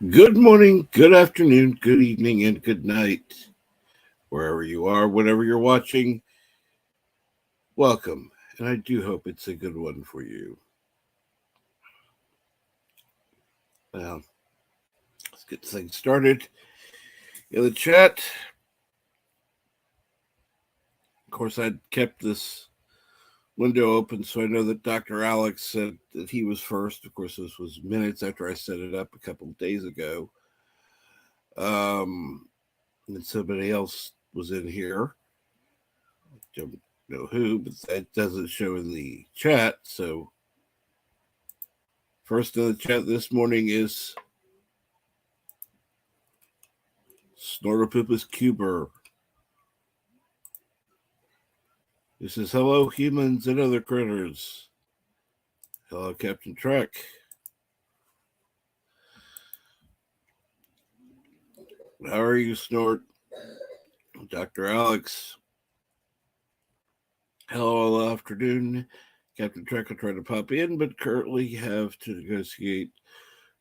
Good morning, good afternoon, good evening, and good night. Wherever you are, whatever you're watching, welcome. And I do hope it's a good one for you. Well, let's get things started. In the chat, of course, I kept this window open so I know that Dr. Alex said that he was first. Of course, this was minutes after I set it up a couple of days ago. And somebody else was in here. I don't know who, but that doesn't show in the chat. So, first in the chat this morning is Snortopoopus Cuber. This is hello, humans and other critters. Hello, Captain Trek. How are you, Snort? Dr. Alex. Hello, all afternoon. Captain Trek will try to pop in, but currently have to negotiate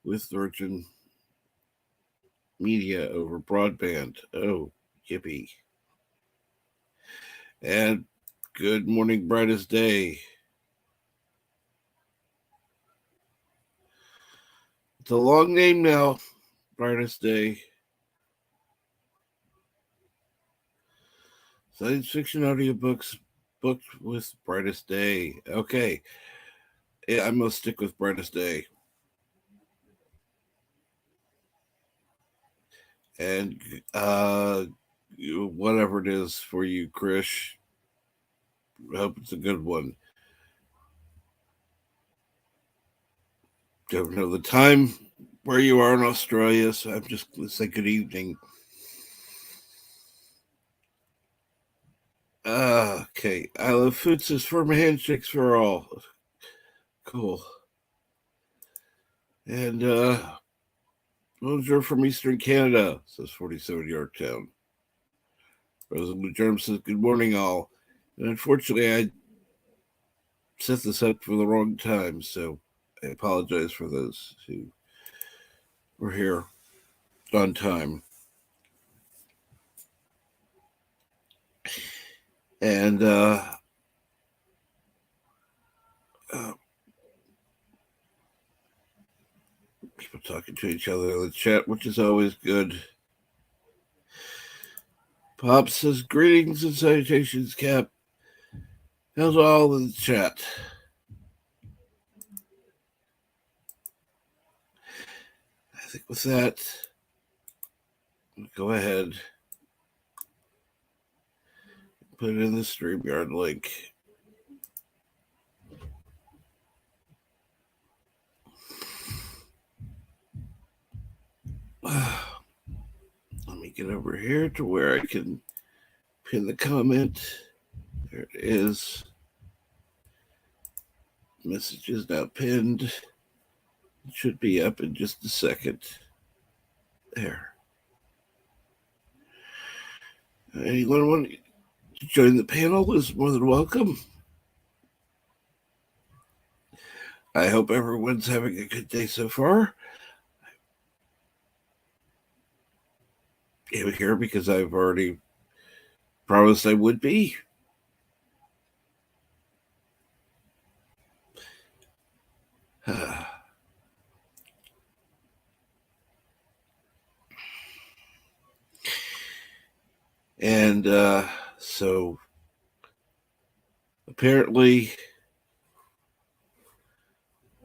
with Virgin Media over broadband. Oh, yippee. And good morning, brightest day. It's a long name now, brightest day. Science fiction audiobooks booked with brightest day. Okay. Yeah, I'm going to stick with brightest day. And whatever it is for you, Krish, I hope it's a good one. Don't know the time where you are in Australia, so I'm just going to say good evening. Okay. I love food says firm handshakes for all. Cool. And bonjour from Eastern Canada, says 47 Yorktown. Rosa Germ says good morning all. And unfortunately I set this up for the wrong time, so I apologize for those who were here on time. And people talking to each other in the chat, which is always good. Pop says greetings and salutations, Cap. How's all in the chat? I think with that, go ahead. Put it in the StreamYard link. Let me get over here to where I can pin the comment. There it is. Message is now pinned. It should be up in just a second. There. Anyone want to join the panel is more than welcome. I hope everyone's having a good day so far. I'm here because I've already promised I would be. And so apparently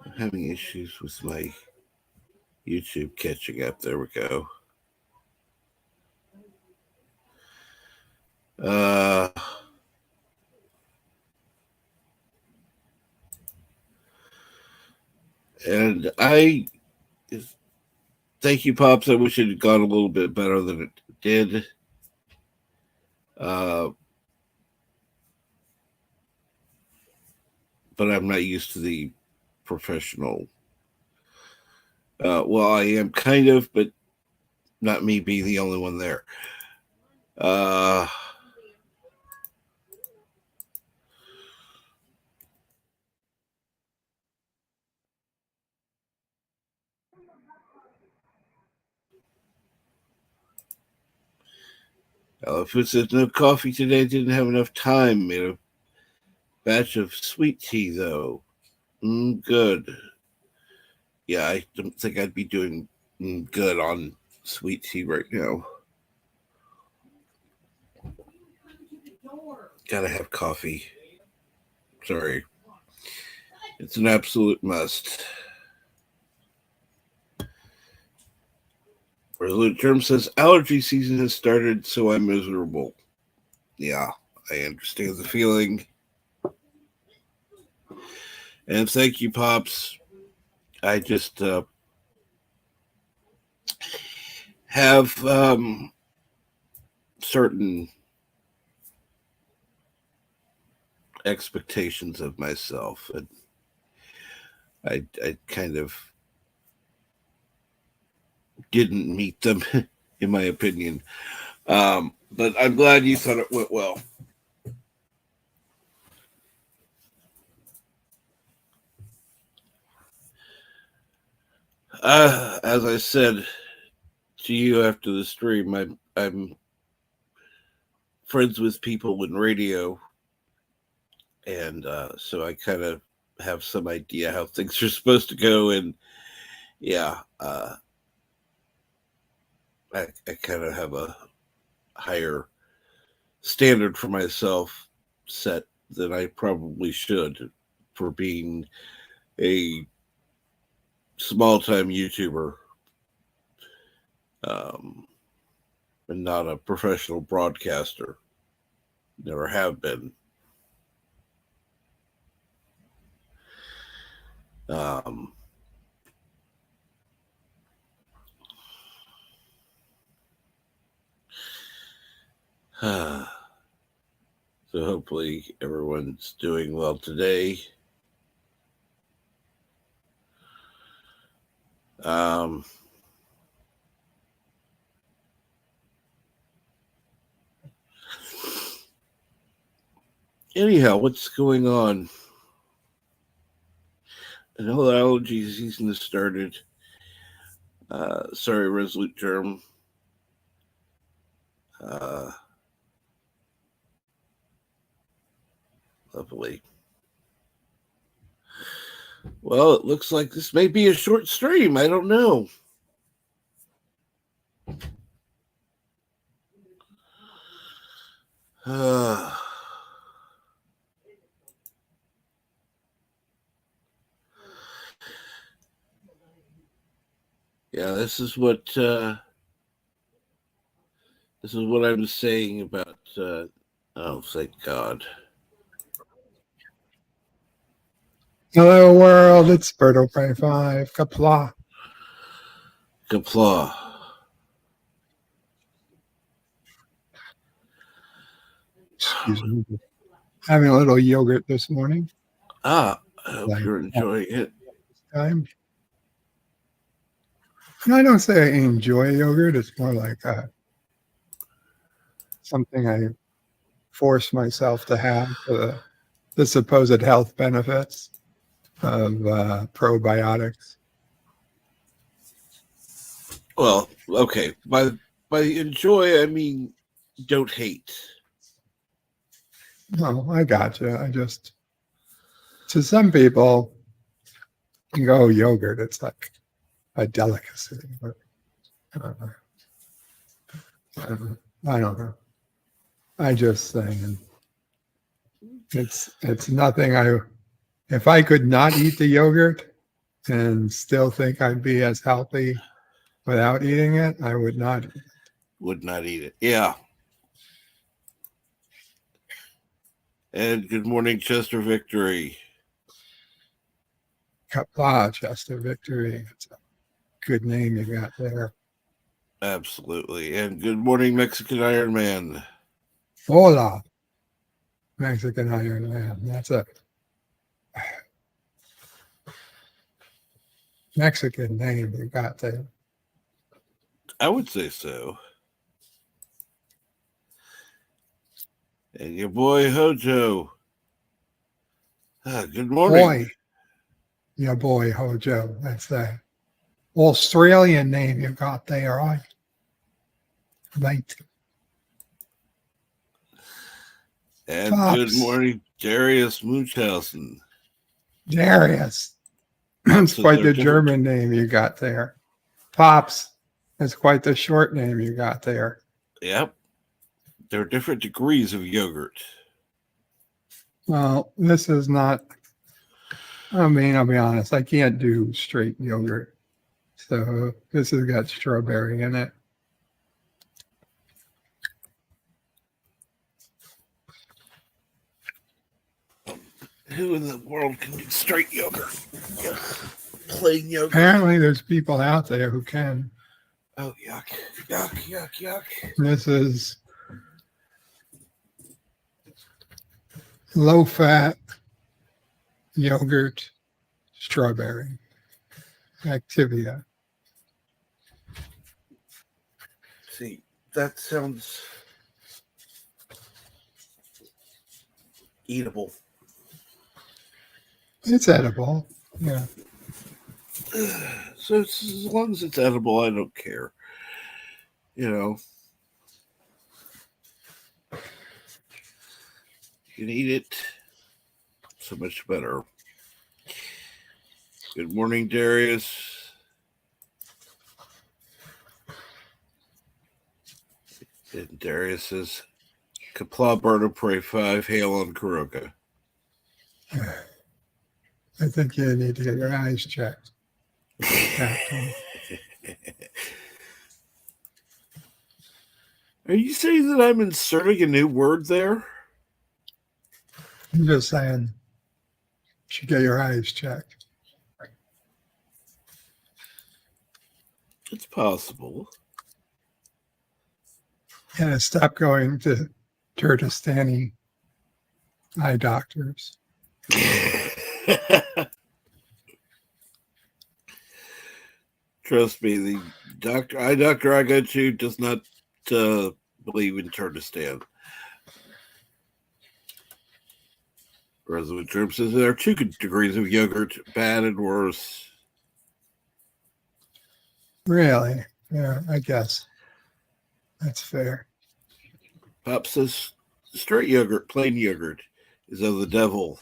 I'm having issues with my YouTube catching up. There we go. And I thank you, Pops. I wish it had gone a little bit better than it did. But I'm not used to the professional. Well, I am kind of, but not me being the only one there. Elephant says no coffee today. Didn't have enough time. Made a batch of sweet tea though. Good. Yeah, I don't think I'd be doing good on sweet tea right now. Gotta have coffee. Sorry. It's an absolute must. Resolute Germ says allergy season has started, so I'm miserable. Yeah, I understand the feeling. And thank you, Pops. I just have certain expectations of myself, and I kind of didn't meet them, in my opinion. But I'm glad you thought it went well. As I said to you after the stream, I'm friends with people in radio, and so I kind of have some idea how things are supposed to go. And yeah, I kind of have a higher standard for myself set than I probably should for being a small time YouTuber, and not a professional broadcaster. Never have been. So hopefully everyone's doing well today. Anyhow, what's going on? I know the allergy season has started. Sorry, Resolute Germ. Lovely. Well, it looks like this may be a short stream. I don't know. Yeah, this is what I'm saying about. Oh, thank God. Hello, world. It's Birdo5. Kapla. Kapla. Excuse me. Having a little yogurt this morning. I hope you're enjoying it. Time. And I don't say I enjoy yogurt. It's more like something I force myself to have for the supposed health benefits of probiotics. Well, okay. By enjoy, I mean don't hate. No, I got you. I just, to some people, you go yogurt. It's like a delicacy. But, I don't know. I just saying. It's nothing if I could not eat the yogurt and still think I'd be as healthy without eating it, I would not. Would not eat it. Yeah. And good morning, Chester Victory. Kapla, Chester Victory. It's a good name you got there. Absolutely. And good morning, Mexican Iron Man. Hola, Mexican Iron Man. That's a Mexican name you got there. I would say so. And your boy Hojo. Good morning. Boy, your boy Hojo. That's the Australian name you got there, right? And good Pops. morning, Darius Munchausen. Darius. That's Pops is quite their the different. German name you got there. Pops. That's quite the short name you got there. Yep. There are different degrees of yogurt. Well, this is not, I mean, I'll be honest, I can't do straight yogurt. So this has got strawberry in it. Who in the world can do straight yogurt? Plain yogurt. Apparently, there's people out there who can. Oh, yuck. Yuck, yuck, yuck. This is low fat yogurt strawberry Activia. See, that sounds eatable. It's edible. Yeah. So as long as it's edible, I don't care. You know, you can eat it, so much better. Good morning, Darius. And Darius says, Kapla Bardo Prey 5, hail on Kuroka. I think you need to get your eyes checked. Captain. Are you saying that I'm inserting a new word there? I'm just saying, you should get your eyes checked. It's possible. And stop going to Kurdistani eye doctors. Trust me, the eye doctor I go to does not believe in Kurdistan. Resolute Germ says there are 2 degrees of yogurt, bad and worse. Really? Yeah, I guess. That's fair. Pop says straight yogurt, plain yogurt, is of the devil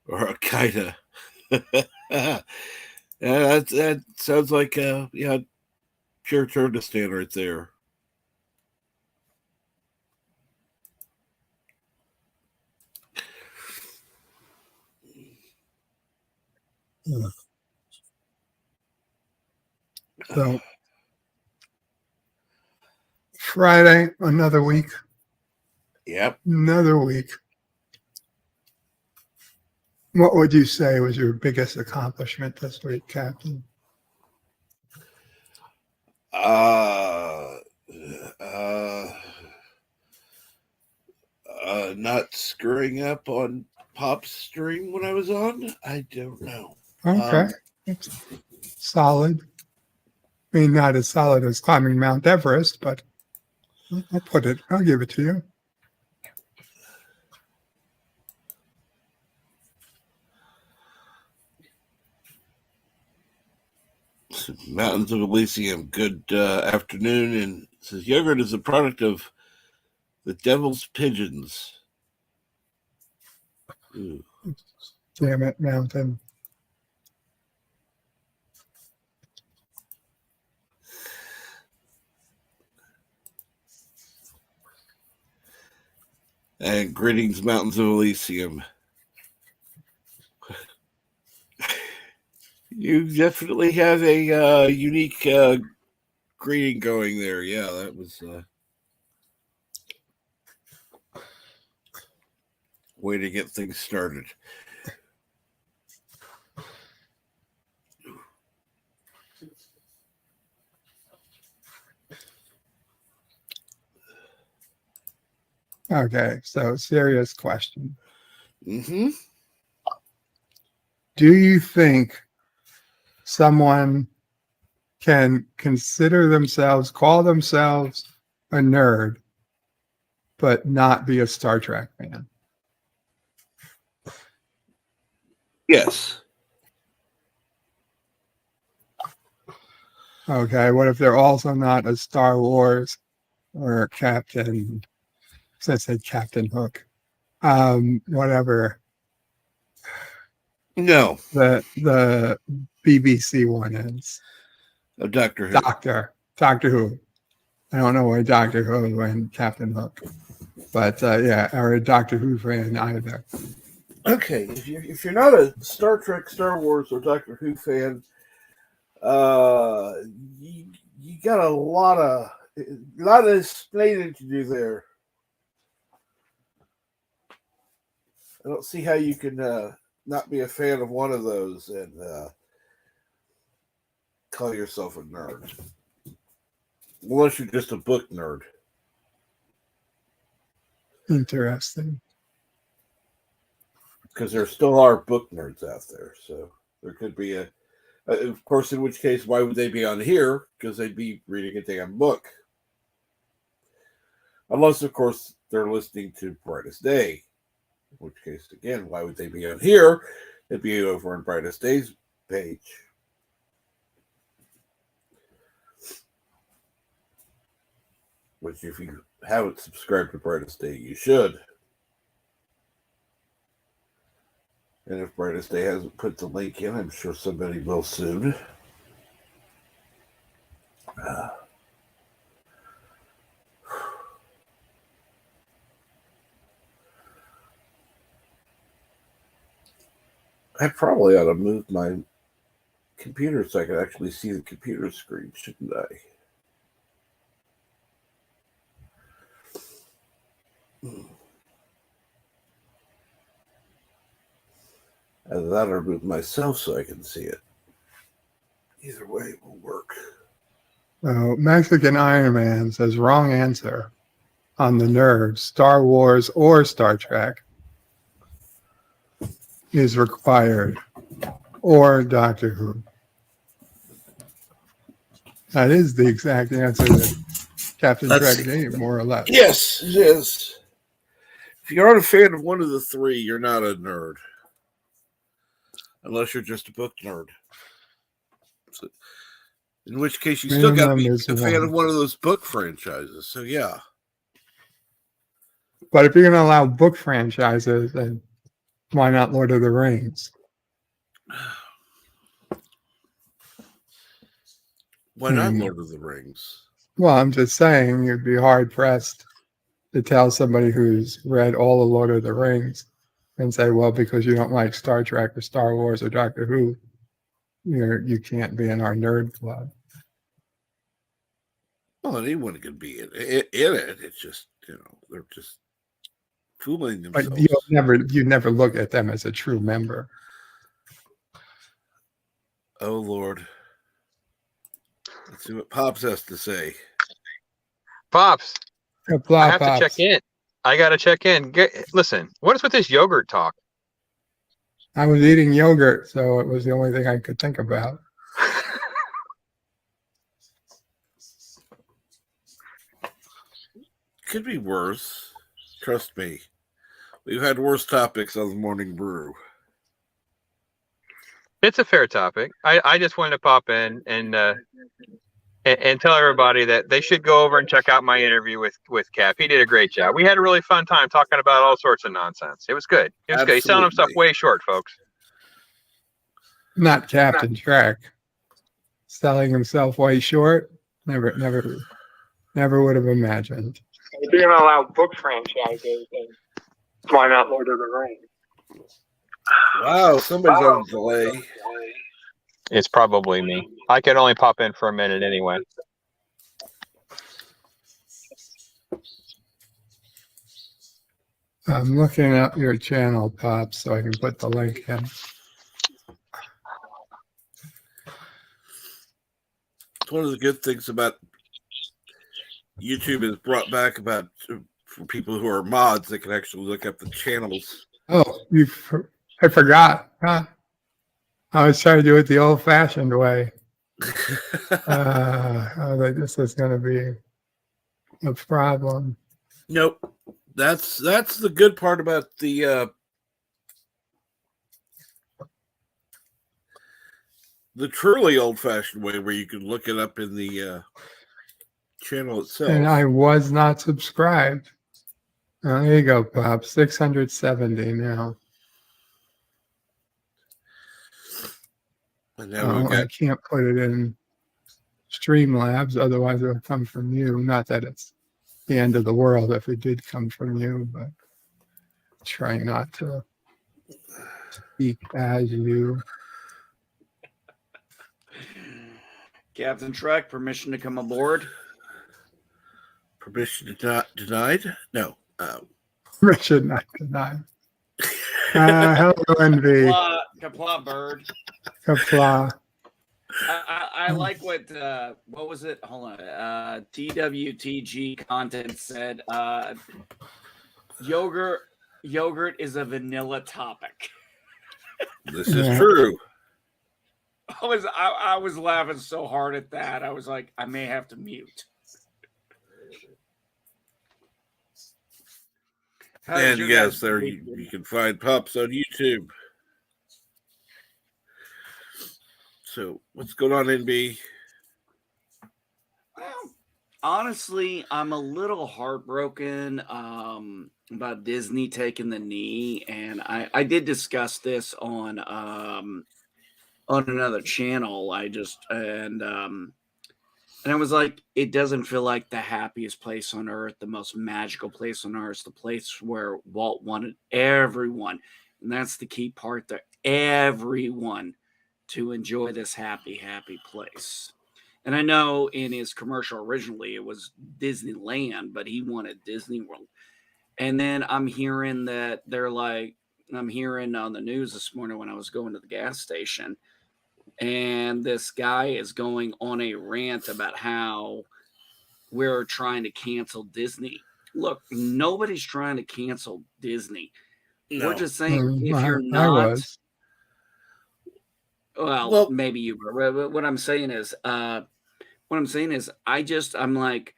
or a kaida. Yeah, that sounds like pure Kurdistan right there. Yeah. So Friday, another week. Yep. Another week. What would you say was your biggest accomplishment this week, Captain? Not screwing up on Pop's stream when I was on. I don't know. Okay. It's solid. I mean, not as solid as climbing Mount Everest, but I'll give it to you. Mountains of Elysium, good afternoon. And it says yogurt is a product of the devil's pigeons. Ooh. Damn it, Mountain. And greetings, Mountains of Elysium. You definitely have a unique greeting going there. Yeah, that was way to get things started. Okay, so serious question. Mm-hmm. Do you think someone can call themselves a nerd, but not be a Star Trek fan? Yes. Okay, what if they're also not a Star Wars or a Captain Since said Captain Hook. Whatever. No. The BBC one is. Doctor Who. Doctor Who. I don't know why Doctor Who and Captain Hook. But yeah, or a Doctor Who fan either. Okay, if you're not a Star Trek, Star Wars, or Doctor Who fan, you got a lot of explaining to do there. I don't see how you can not be a fan of one of those and call yourself a nerd, unless you're just a book nerd. Interesting. Because there still are book nerds out there, so there could be of course, in which case, why would they be on here? Because they'd be reading a damn book. Unless, of course, they're listening to Brightest Day. In which case, again, why would they be on here? It'd be over on Brightest Day's page. Which, if you haven't subscribed to Brightest Day, you should. And if Brightest Day hasn't put the link in, I'm sure somebody will soon. I probably ought to move my computer so I can actually see the computer screen, shouldn't I? And that or move myself so I can see it. Either way, it will work. Mexican Iron Man says wrong answer on the nerds. Star Wars or Star Trek is required, or Doctor Who. That is the exact answer that Captain Trek gave, more or less. Yes, it is. If you aren't a fan of one of the three, you're not a nerd. Unless you're just a book nerd. So, in which case, you still got to be a fan of one of those book franchises. So, yeah. But if you're going to allow book franchises, then why not Lord of the Rings? Why not Lord of the Rings? Well, I'm just saying you'd be hard-pressed to tell somebody who's read all of Lord of the Rings and say, well, because you don't like Star Trek or Star Wars or Doctor Who, you can't be in our nerd club. Well, anyone can be in it. It's just, they're just fooling themselves. But you never look at them as a true member. Oh, Lord. Let's see what Pops has to say. Pops, I have Pops. to check in. I got to check in. Listen, what is with this yogurt talk? I was eating yogurt, so it was the only thing I could think about. Could be worse. Trust me. We've had worse topics on the Morning Brew. It's a fair topic. I just wanted to pop in and tell everybody that they should go over and check out my interview with Cap. He did a great job. We had a really fun time talking about all sorts of nonsense. It was good. It was good. He's selling himself way short, folks. Not Captain Trek. Selling himself way short? Never would have imagined. If you're going to allow book franchises, then why not Lord of the Rings? Wow, somebody's on delay. It's probably me. I could only pop in for a minute anyway. I'm looking up your channel, Pops, so I can put the link in. One of the good things about YouTube is brought back about for people who are mods, they can actually look up the channels. Oh, I forgot. Huh? I was trying to do it the old-fashioned way. This is going to be a problem. Nope. That's the good part about the truly old-fashioned way, where you can look it up in the channel itself. And I was not subscribed. There you go, Bob. 670 now. And now we've I got can't put it in Streamlabs, otherwise it'll come from you. Not that it's the end of the world if it did come from you, but try not to speak as you. Captain Trek, permission to come aboard. permission denied. No. Richard not denied. Hello, Envy. Kapla bird. Kapla. I like what was it? Hold on. TWTG content said yogurt is a vanilla topic. This is true. I was laughing so hard at that. I was like, I may have to mute. And yes, there you can find Pops on YouTube. So what's going on, NB? Well, honestly, I'm a little heartbroken about Disney taking the knee, and I did discuss this on another channel. And I was like, it doesn't feel like the happiest place on earth, the most magical place on earth, the place where Walt wanted everyone, and that's the key part there, everyone to enjoy this happy place. And I know in his commercial originally it was Disneyland, but he wanted Disney World. And then I'm hearing on the news this morning when I was going to the gas station, and this guy is going on a rant about how we're trying to cancel Disney. Look, nobody's trying to cancel Disney. No. We're just saying if you're I not, was. well, maybe you were. But what I'm saying is, I'm like,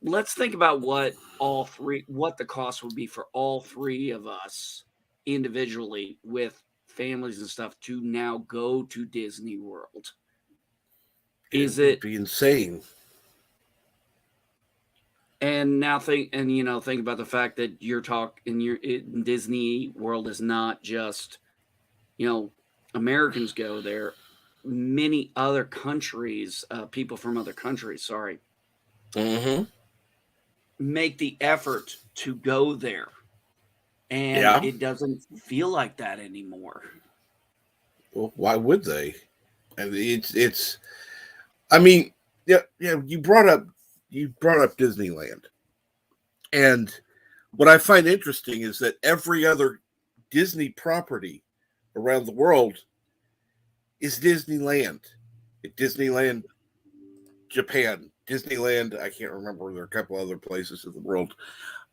let's think about what the cost would be for all three of us individually with families and stuff to now go to Disney World. It would be insane? And now think about the fact that Disney World is not just, Americans go there. Many other countries, people from other countries, make the effort to go there. And it doesn't feel like that anymore. Well, why would they? I mean, I mean, you brought up Disneyland. And what I find interesting is that every other Disney property around the world is Disneyland. Disneyland Japan, Disneyland, I can't remember, there are a couple other places in the world,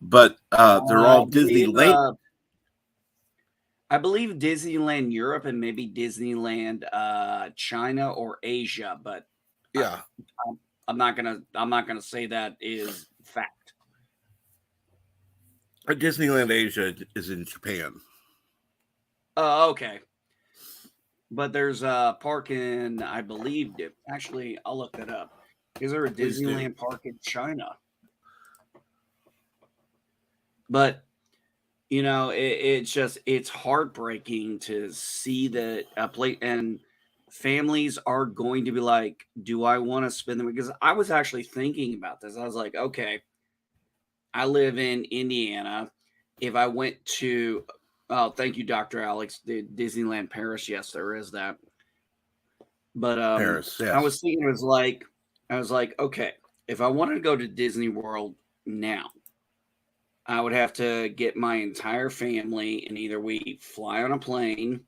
but they're all Disneyland. I believe Disneyland Europe and maybe Disneyland China or Asia, but yeah, I'm not gonna say that is fact. Disneyland Asia is in Japan. Oh, okay. But there's a park in, I believe, actually, I'll look that up. Is there a Disneyland park in China? But, it's heartbreaking to see that a place, and families are going to be like, do I want to spend them? Because I was actually thinking about this. I was like, okay, I live in Indiana. If I went to, oh, thank you, Dr. Alex, the Disneyland Paris. Yes, there is that. But Paris, yes. I was thinking, I was like, okay, if I wanted to go to Disney World now, I would have to get my entire family, and either we fly on a plane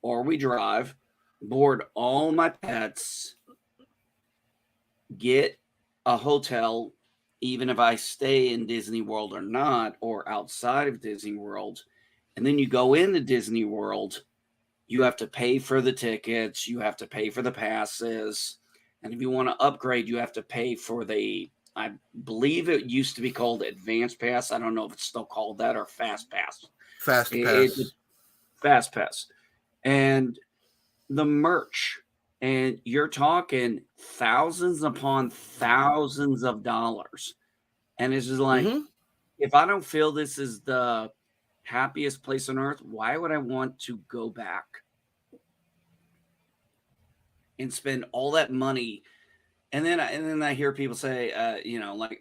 or we drive, board all my pets, get a hotel, even if I stay in Disney World or not, or outside of Disney World. And then you go into Disney World, you have to pay for the tickets, you have to pay for the passes. And if you want to upgrade, you have to pay for I believe it used to be called Advanced Pass. I don't know if it's still called that or Fast Pass. Fast Pass. Fast Pass. And the merch. And you're talking thousands upon thousands of dollars. And it's just like, if I don't feel this is the happiest place on earth, why would I want to go back and spend all that money? And then I hear people say,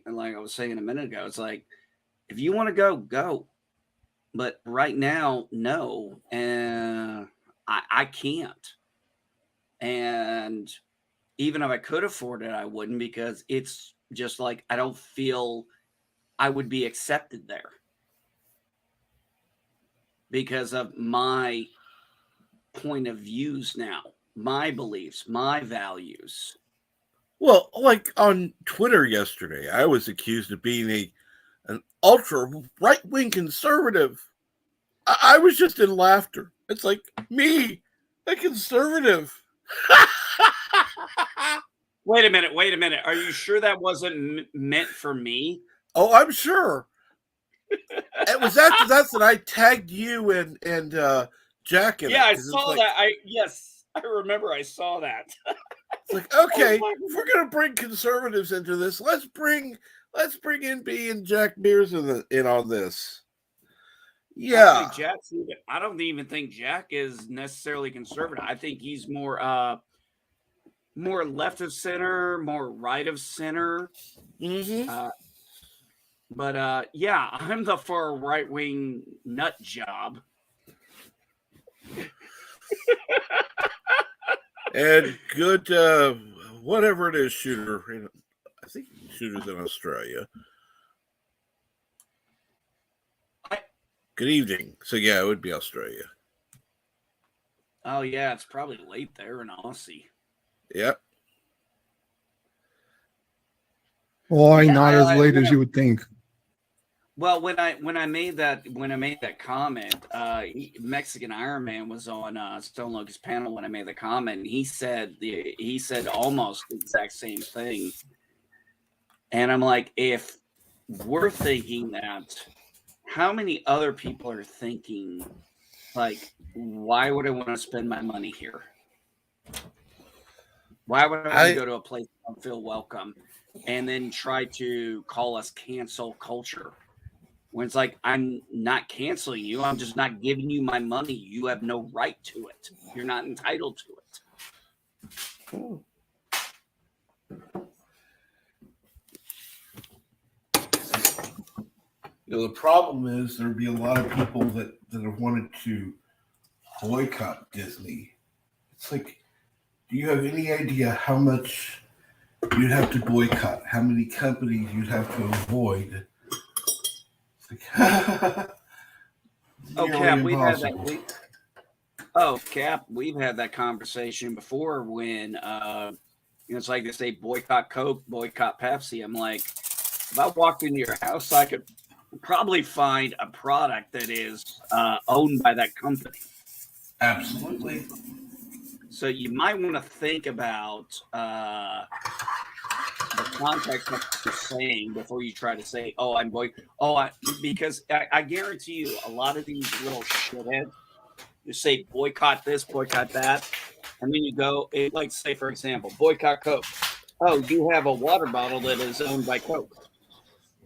like I was saying a minute ago, it's like, if you want to go, go. But right now, no. And I can't. And even if I could afford it, I wouldn't, because it's just like I don't feel I would be accepted there because of my point of views now, my beliefs, my values. Well, like on Twitter yesterday, I was accused of being an ultra right-wing conservative. I was just in laughter. It's like, me, a conservative. Wait a minute. Are you sure that wasn't meant for me? Oh, I'm sure. It was after that I tagged you and Jack in it. Yeah, I 'cause it's saw like, that. Yes, I remember I saw that. It's like, okay, if we're gonna bring conservatives into this, let's bring in B and Jack Beers in on this. Yeah. I don't even think Jack is necessarily conservative. I think he's more left of center, more right of center. Mm-hmm. But yeah, I'm the far right wing nut job. And good, whatever it is, shooter. I think shooter's in Australia. Good evening. So yeah, it would be Australia. Oh yeah, it's probably late there in Aussie. Yep. Why not as late as you would think? Well, when I made that comment, Mexican Iron Man was on Stone Logan's panel when I made the comment. And he said almost the exact same thing. And I'm like, if we're thinking that, how many other people are thinking, like, why would I want to spend my money here? Why would I go to a place I don't feel welcome and then try to call us cancel culture? When it's like, I'm not canceling you. I'm just not giving you my money. You have no right to it. You're not entitled to it. The problem is there'd be a lot of people that have wanted to boycott Disney. It's like, do you have any idea how much you'd have to boycott? How many companies you'd have to avoid? It's like, Cap, we've had that. Cap, we've had that conversation before when it's like they say boycott Coke, boycott Pepsi. I'm like, if I walked into your house, I could probably find a product that is owned by that company. Absolutely. So you might want to think about the context of what you're saying before you try to say, because I guarantee you a lot of these little shitheads, you say boycott this, boycott that, and then you go, like say for example, boycott Coke. Oh, you have a water bottle that is owned by Coke.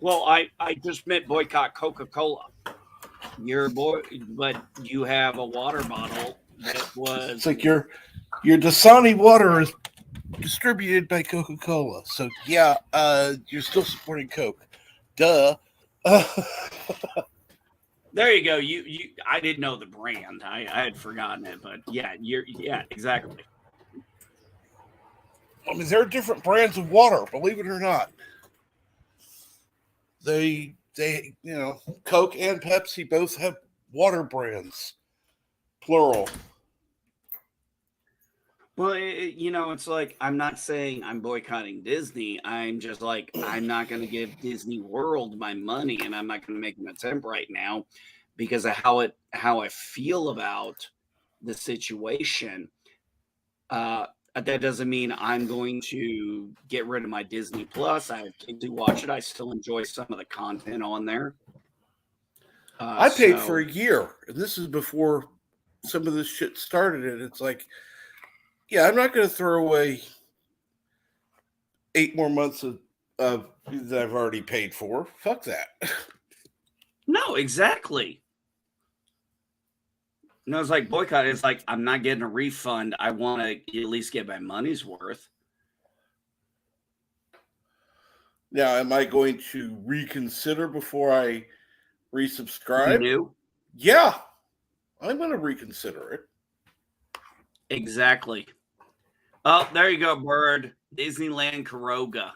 Well, I just meant boycott Coca-Cola. But you have a water bottle that was. It's like your Dasani water is distributed by Coca-Cola. So yeah, you're still supporting Coke. Duh. There you go. You I didn't know the brand. I had forgotten it, but yeah, exactly. I mean, there are different brands of water, believe it or not. They Coke and Pepsi both have water brands, plural. Well, it's like, I'm not saying I'm boycotting Disney. I'm just like, I'm not going to give Disney World my money, and I'm not going to make an attempt right now because of how I feel about the situation. That doesn't mean I'm going to get rid of my Disney Plus. I have kids who watch it. I still enjoy some of the content on there. I paid for a year, and this is before some of this shit started, and it's like, yeah, I'm not going to throw away 8 more months of that I've already paid for. Fuck that. No, exactly. No, it's like boycott. It's like, I'm not getting a refund. I want to at least get my money's worth. Now, am I going to reconsider before I resubscribe? You do? Yeah, I'm going to reconsider it. Exactly. Oh, there you go, Bird. Disneyland Caroga.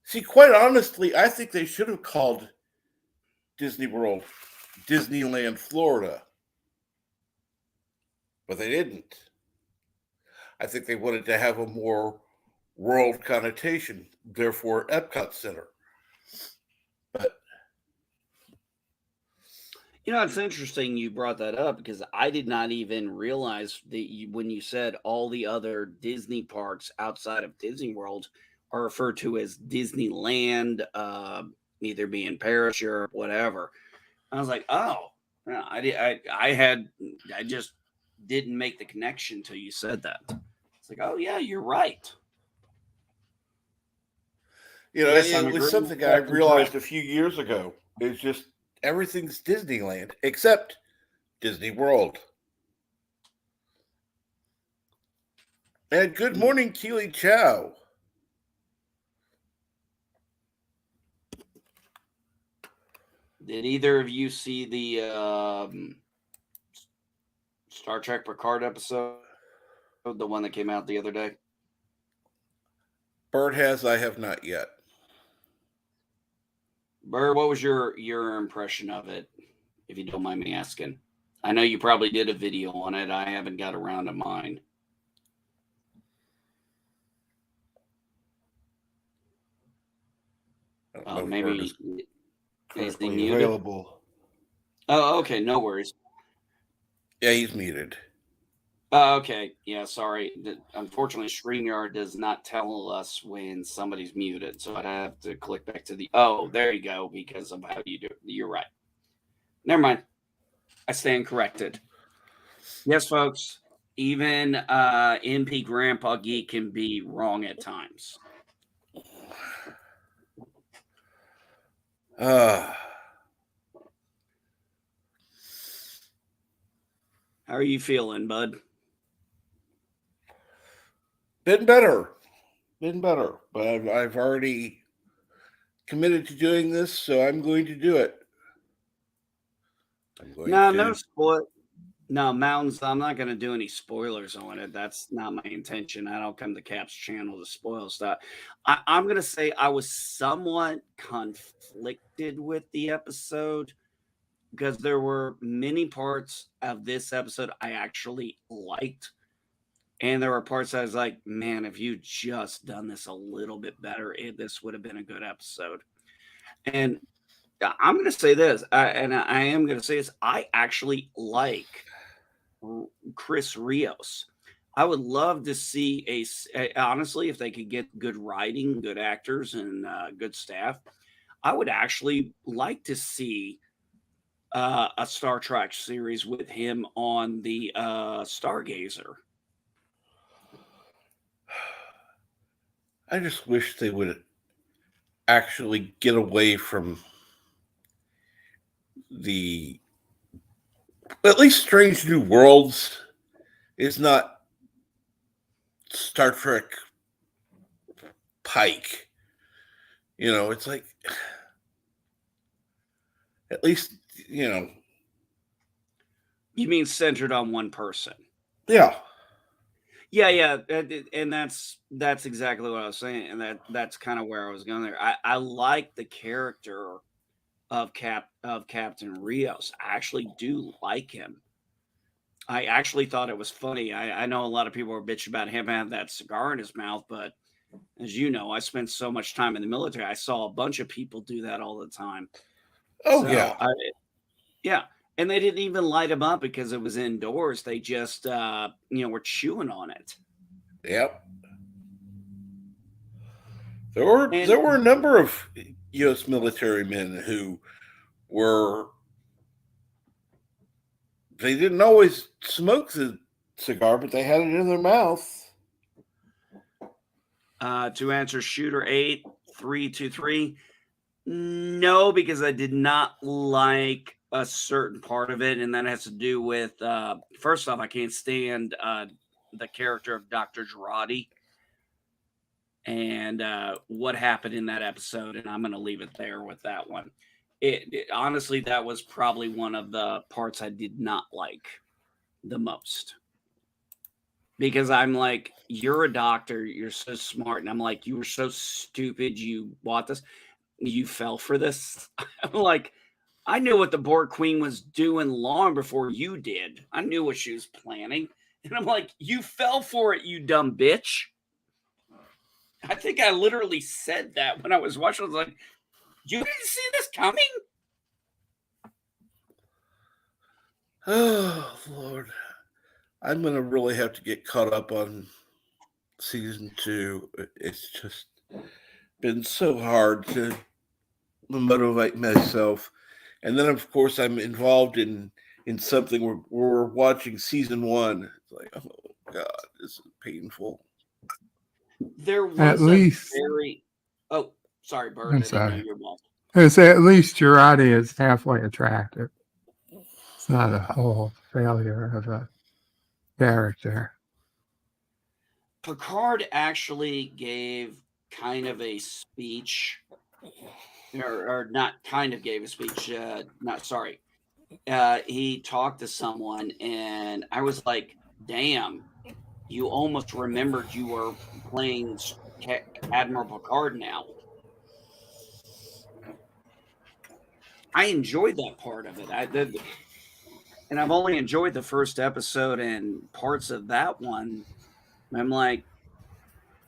See, quite honestly, I think they should have called Disney World Disneyland Florida, but they didn't. I think they wanted to have a more world connotation, therefore Epcot Center. But You know, it's interesting you brought that up because I did not even realize that when you said all the other Disney parks outside of Disney World are referred to as Disneyland, either being Paris, Europe, whatever. I was like, oh, no, I just didn't make the connection till you said that. It's like, oh yeah, you're right. Yes, I'm it was agreeing something with I Captain realized Crunch. a few years ago. It's just everything's Disneyland except Disney World. And good morning, Keely Chow. Did either of you see the Star Trek Picard episode, the one that came out the other day? Bird has, I have not yet. Bird, what was your impression of it, if you don't mind me asking? I know you probably did a video on it. I haven't got around to mine. I don't know if Bird Maybe is is he currently muted? available. Oh, okay, no worries. Yeah, he's muted. Okay, yeah, sorry. Unfortunately, StreamYard does not tell us when somebody's muted, so I'd have to click back to the. Oh, there you go, because of how you do it. You're right. Never mind. I stand corrected. Yes, folks. Even MP Grandpa Geek can be wrong at times. Uh, How are you feeling, bud? been better. But I've already committed to doing this, so I'm going to do it. No spoil. No, Mountains, I'm not going to do any spoilers on it. That's not my intention. I don't come to Cap's channel to spoil stuff. I'm going to say I was somewhat conflicted with the episode because there were many parts of this episode I actually liked. And there were parts I was like, man, if you just done this a little bit better, this would have been a good episode. And I'm going to say this, and I am going to say this. I actually like Chris Rios. I would love to see honestly, if they could get good writing, good actors, and good staff, I would actually like to see a Star Trek series with him on the Stargazer. I just wish they would actually get away from the. At least Strange New Worlds is not Star Trek Pike. It's like, at least, You mean centered on one person? Yeah. Yeah, and that's exactly what I was saying, and that's kind of where I was going there. I like the character of Captain Rios. I actually do like him. I actually thought it was funny. I know a lot of people are bitching about him having that cigar in his mouth, but as you know, I spent so much time in the military. I saw a bunch of people do that all the time. Oh, So, yeah. yeah. And they didn't even light him up because it was indoors. They just, were chewing on it. Yep. There were a number of U.S. military men who they didn't always smoke the cigar, but they had it in their mouth. To answer Shooter 8323, no, because I did not like a certain part of it, and that has to do with first off, I can't stand the character of Dr. Girardi and what happened in that episode, and I'm going to leave it there with that one. Honestly, that was probably one of the parts I did not like the most. Because I'm like, you're a doctor, you're so smart. And I'm like, you were so stupid, you bought this, you fell for this. I'm like, I knew what the Borg Queen was doing long before you did. I knew what she was planning. And I'm like, you fell for it, you dumb bitch. I think I literally said that when I was watching. I was like, you didn't see this coming? Oh, Lord. I'm going to really have to get caught up on season 2. It's just been so hard to motivate myself. And then, of course, I'm involved in something where we're watching season 1. It's like, oh, God, this is painful. There was At least, very... Oh, sorry, Bird. I'm I didn't know sorry. you were involved. I say at least Girardi is halfway attractive. It's not a whole failure of a character. Picard actually gave kind of a speech, or not kind of gave a speech. He talked to someone, and I was like, damn, you almost remembered you were playing Admiral Picard now. I enjoyed that part of it. And I've only enjoyed the first episode and parts of that one. I'm like,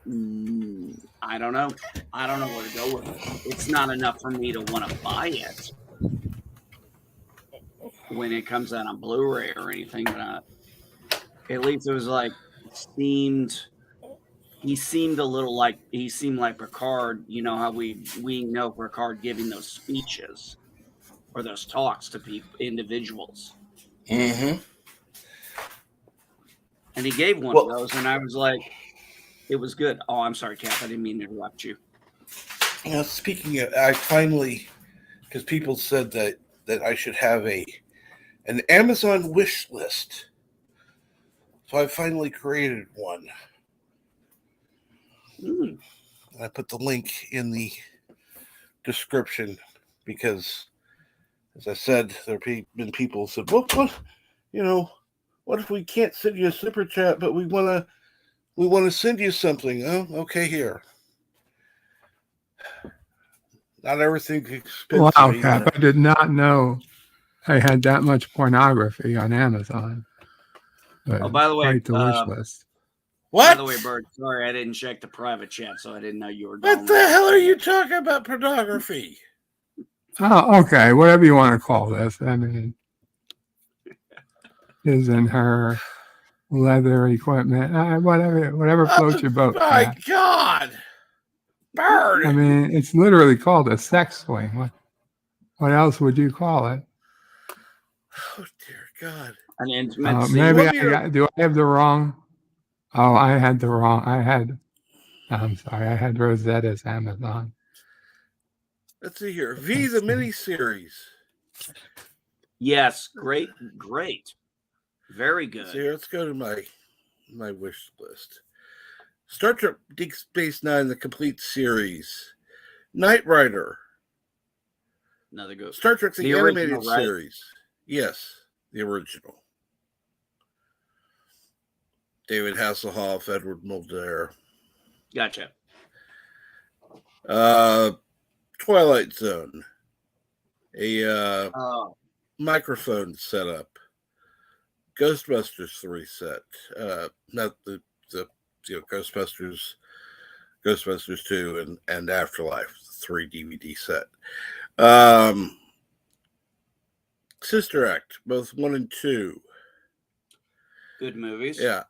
I don't know. I don't know where to go with it. It's not enough for me to want to buy it when it comes out on Blu-ray or anything. But at least it was like he seemed a little like Picard. You know how we know Picard giving those speeches or those talks to individuals. Mm-hmm. And he gave one of those, and I was like, it was good. Oh, I'm sorry, Cap. I didn't mean to interrupt you. Speaking of, I finally, because people said that I should have an Amazon wish list. So I finally created one. I put the link in the description because, as I said, there have been people who said, well, what if we can't send you a super chat, but we want to send you something? Oh, okay, here. Not everything expensive. Wow, Cap, I did not know I had that much pornography on Amazon. Oh, by the way, quite the wish list. What? By the way, Bert, sorry, I didn't check the private chat, so I didn't know you were. What the hell are you talking about pornography? Oh, okay. Whatever you want to call this. I mean, is in her leather equipment. Whatever floats your boat. My Pat. God. Bird. I mean, it's literally called a sex swing. What else would you call it? Oh, dear God. An intimate maybe do I have the wrong? Oh, I had the wrong. I'm sorry. I had Rosetta's Amazon. Let's see here. V, the miniseries. Yes, great. Very good. Let's go to my wish list. Star Trek Deep Space Nine, the complete series. Knight Rider. Another good. Star Trek the animated original, right? series. Yes, the original. David Hasselhoff, Edward Mulder. Gotcha. Twilight Zone. A microphone setup. Ghostbusters 3 set. Not the Ghostbusters 2 and Afterlife 3 DVD set. Sister Act, both 1 and 2. Good movies. Yeah.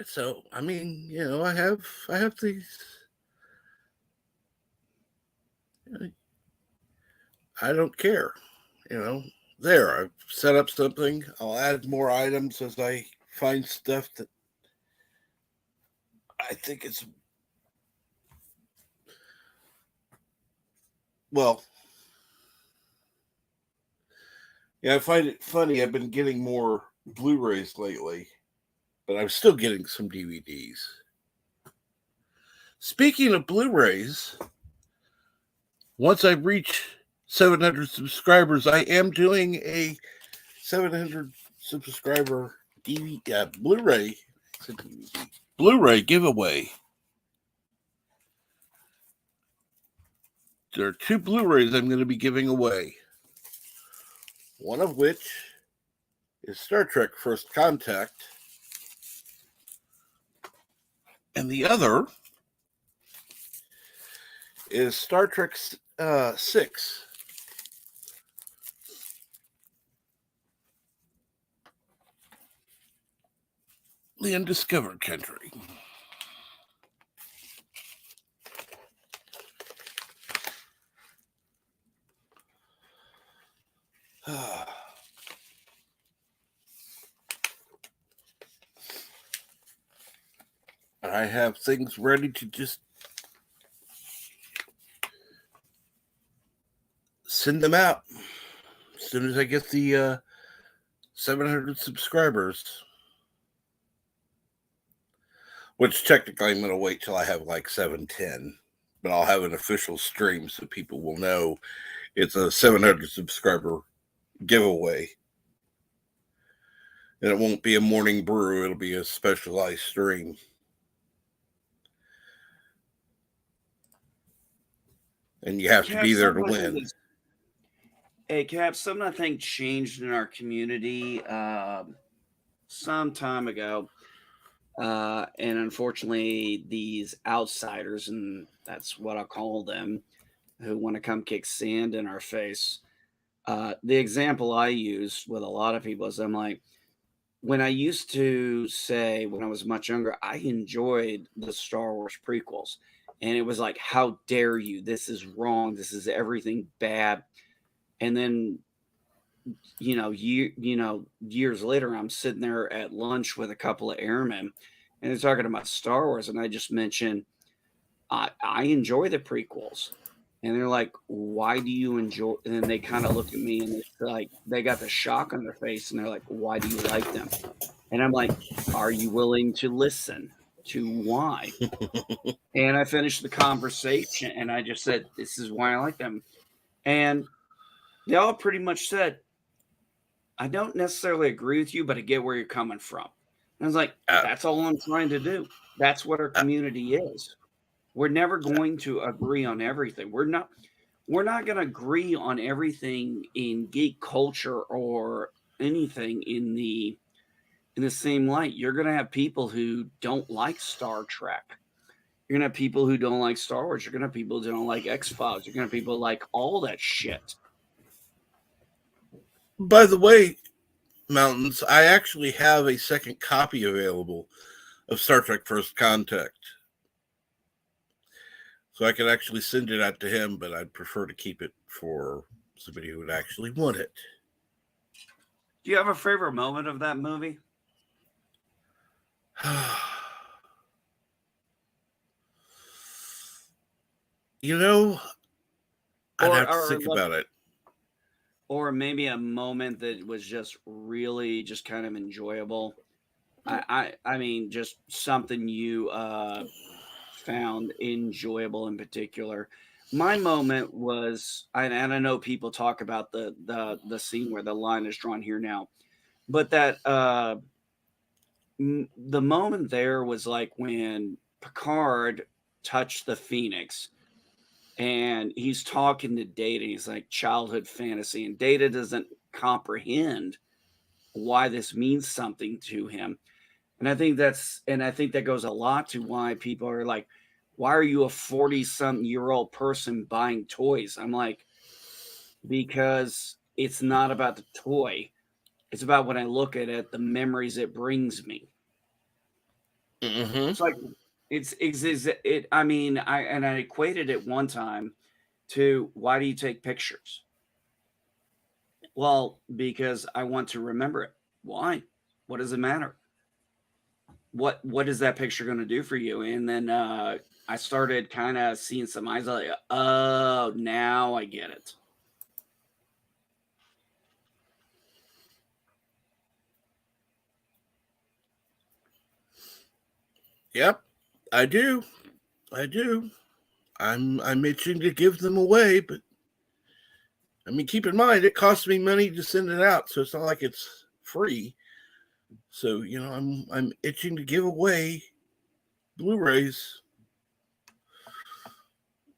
So, I mean, I have these. I don't care. There, I've set up something. I'll add more items as I find stuff that I think it's, well, yeah, I find it funny. I've been getting more Blu-rays lately, but I'm still getting some DVDs. Speaking of Blu-rays, once I reach 700 subscribers, I am doing a 700 subscriber DVD, Blu-ray giveaway. There are 2 Blu-rays I'm going to be giving away. One of which is Star Trek First Contact, and the other is Star Trek 6. The Undiscovered Country. I have things ready to just send them out as soon as I get the 700 subscribers. Which technically I'm going to wait till I have like 710. But I'll have an official stream so people will know it's a 700 subscriber giveaway. And it won't be a morning brew. It'll be a specialized stream. And you have to be there to win. Hey, Cap, something I think changed in our community some time ago. And unfortunately, these outsiders, and that's what I call them, who want to come kick sand in our face. The example I use with a lot of people is I'm like, when I used to say when I was much younger, I enjoyed the Star Wars prequels. And it was like, how dare you? This is wrong. This is everything bad. And then, years later, I'm sitting there at lunch with a couple of airmen and they're talking about Star Wars. And I just mentioned, I enjoy the prequels. And they're like, why do you enjoy? And then they kind of look at me and it's like, they got the shock on their face and they're like, why do you like them? And I'm like, are you willing to listen to why? And I finished the conversation and I just said, this is why I like them. And they all pretty much said, I don't necessarily agree with you, but I get where you're coming from. And I was like, that's all I'm trying to do. That's what our community is. We're never going to agree on everything. We're not going to agree on everything in geek culture or anything in the same light. You're going to have people who don't like Star Trek. You're going to have people who don't like Star Wars. You're going to have people who don't like X-Files. You're going to have people who like all that shit. By the way, Mountains, I actually have a second copy available of Star Trek First Contact. So I could actually send it out to him, but I'd prefer to keep it for somebody who would actually want it. Do you have a favorite moment of that movie? I'd have to think about it. Or maybe a moment that was just really just kind of enjoyable. I mean, just something you found enjoyable in particular. My moment was, and I know people talk about the scene where the line is drawn here now, but that the moment there was like when Picard touched the Phoenix and he's talking to Data. He's like childhood fantasy, and Data doesn't comprehend why this means something to him. And I think that goes a lot to why people are like, why are you a 40-something-year-old person buying toys? I'm like, because it's not about the toy. It's about when I look at it, the memories it brings me. Mm-hmm. It's like, I equated it one time to, why do you take pictures? Well, because I want to remember it. Why? What does it matter? what is that picture going to do for you? And then I started kind of seeing some eyes like, oh, now I get it. Yep, I do. I'm itching to give them away, but I mean, keep in mind it costs me money to send it out, so it's not like it's free. So I'm itching to give away Blu-rays.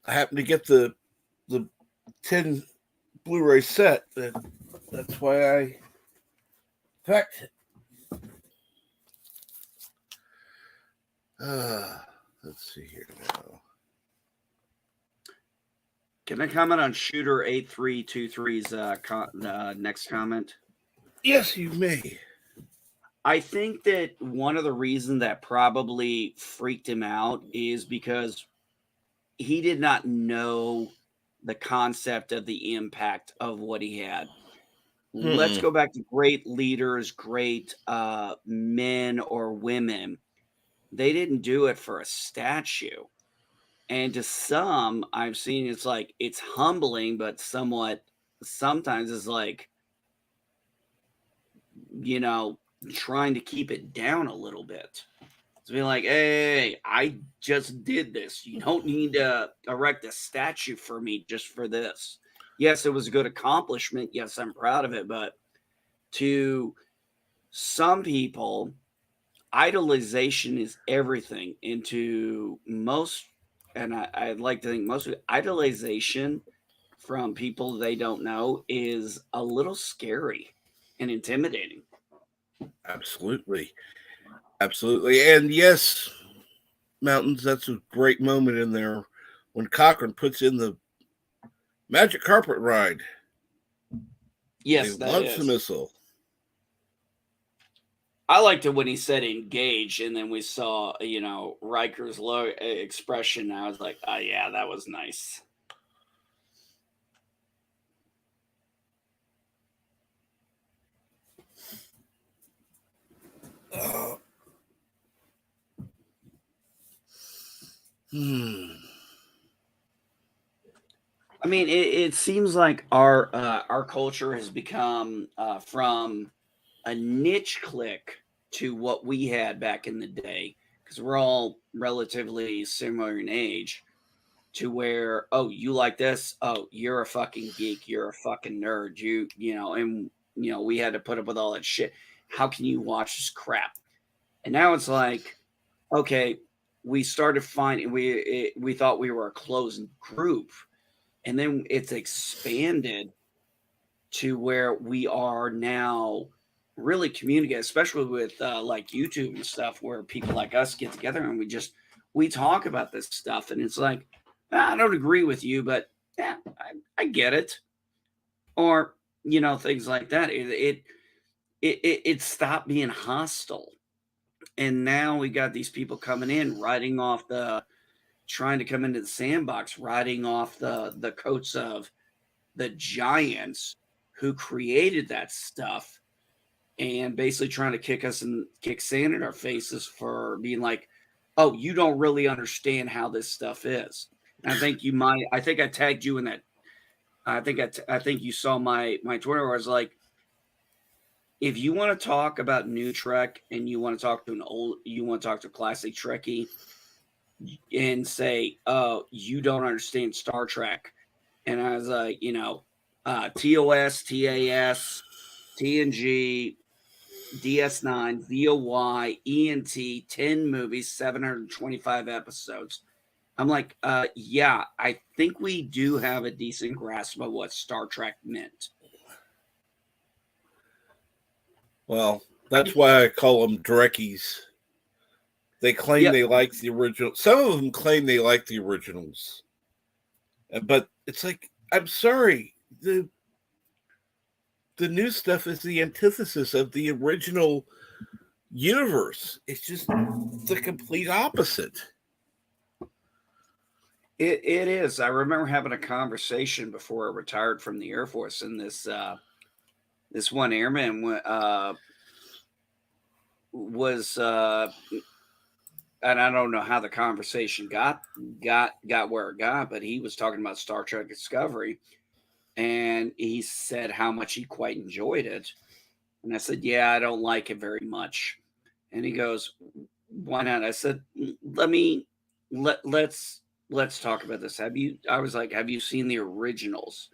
I happen to get the 10 Blu-ray set. That's why I packed it. Let's see here now. Can I comment on Shooter 8323's next comment? Yes, you may. I think that one of the reasons that probably freaked him out is because he did not know the concept of the impact of what he had. Let's go back to great leaders, great men or women. They didn't do it for a statue. And to some, I've seen it's like it's humbling, but somewhat sometimes it's like, trying to keep it down a little bit. To be like, hey, I just did this. You don't need to erect a statue for me just for this. Yes, it was a good accomplishment. Yes, I'm proud of it. But to some people, idolization is everything. And to most, and I'd like to think most of it, idolization from people they don't know is a little scary and intimidating. Absolutely. And yes, Mountains, that's a great moment in there when Cochran puts in the magic carpet ride. Yes, they that launch is. the missile. I liked it when he said engage, and then we saw, Riker's expression. I was like, oh, yeah, that was nice. I mean, it seems like our culture has become from a niche click to what we had back in the day, because we're all relatively similar in age, to where, oh, you like this? Oh, you're a fucking geek. You're a fucking nerd. We had to put up with all that shit. How can you watch this crap? And now it's like, okay, we started finding, we thought we were a closed group, and then it's expanded to where we are now really communicating, especially with like YouTube and stuff, where people like us get together and we talk about this stuff, and it's like, I don't agree with you, but yeah, I get it, or things like that. It stopped being hostile, and now we got these people coming in, trying to come into the sandbox, riding off the coats of the giants who created that stuff, and basically trying to kick sand in our faces for being like, oh, you don't really understand how this stuff is. And I think I tagged you in that. I think you saw my Twitter where I was like, if you want to talk about new Trek and you want to talk to a classic Trekkie and say, oh, you don't understand Star Trek. And I was like, TOS, TAS, TNG, DS9, VOY, ENT, 10 movies, 725 episodes. I'm like, yeah, I think we do have a decent grasp of what Star Trek meant. Well, that's why I call them Drekkies. They claim they like the original. Some of them claim they like the originals. But it's like, I'm sorry. The new stuff is the antithesis of the original universe. It's just the complete opposite. It is. I remember having a conversation before I retired from the Air Force, and this one airman was, and I don't know how the conversation got where it got, but he was talking about Star Trek Discovery, and he said how much he quite enjoyed it, and I said, "Yeah, I don't like it very much," and he goes, "Why not?" I said, let's talk about this. I was like, have you seen the originals?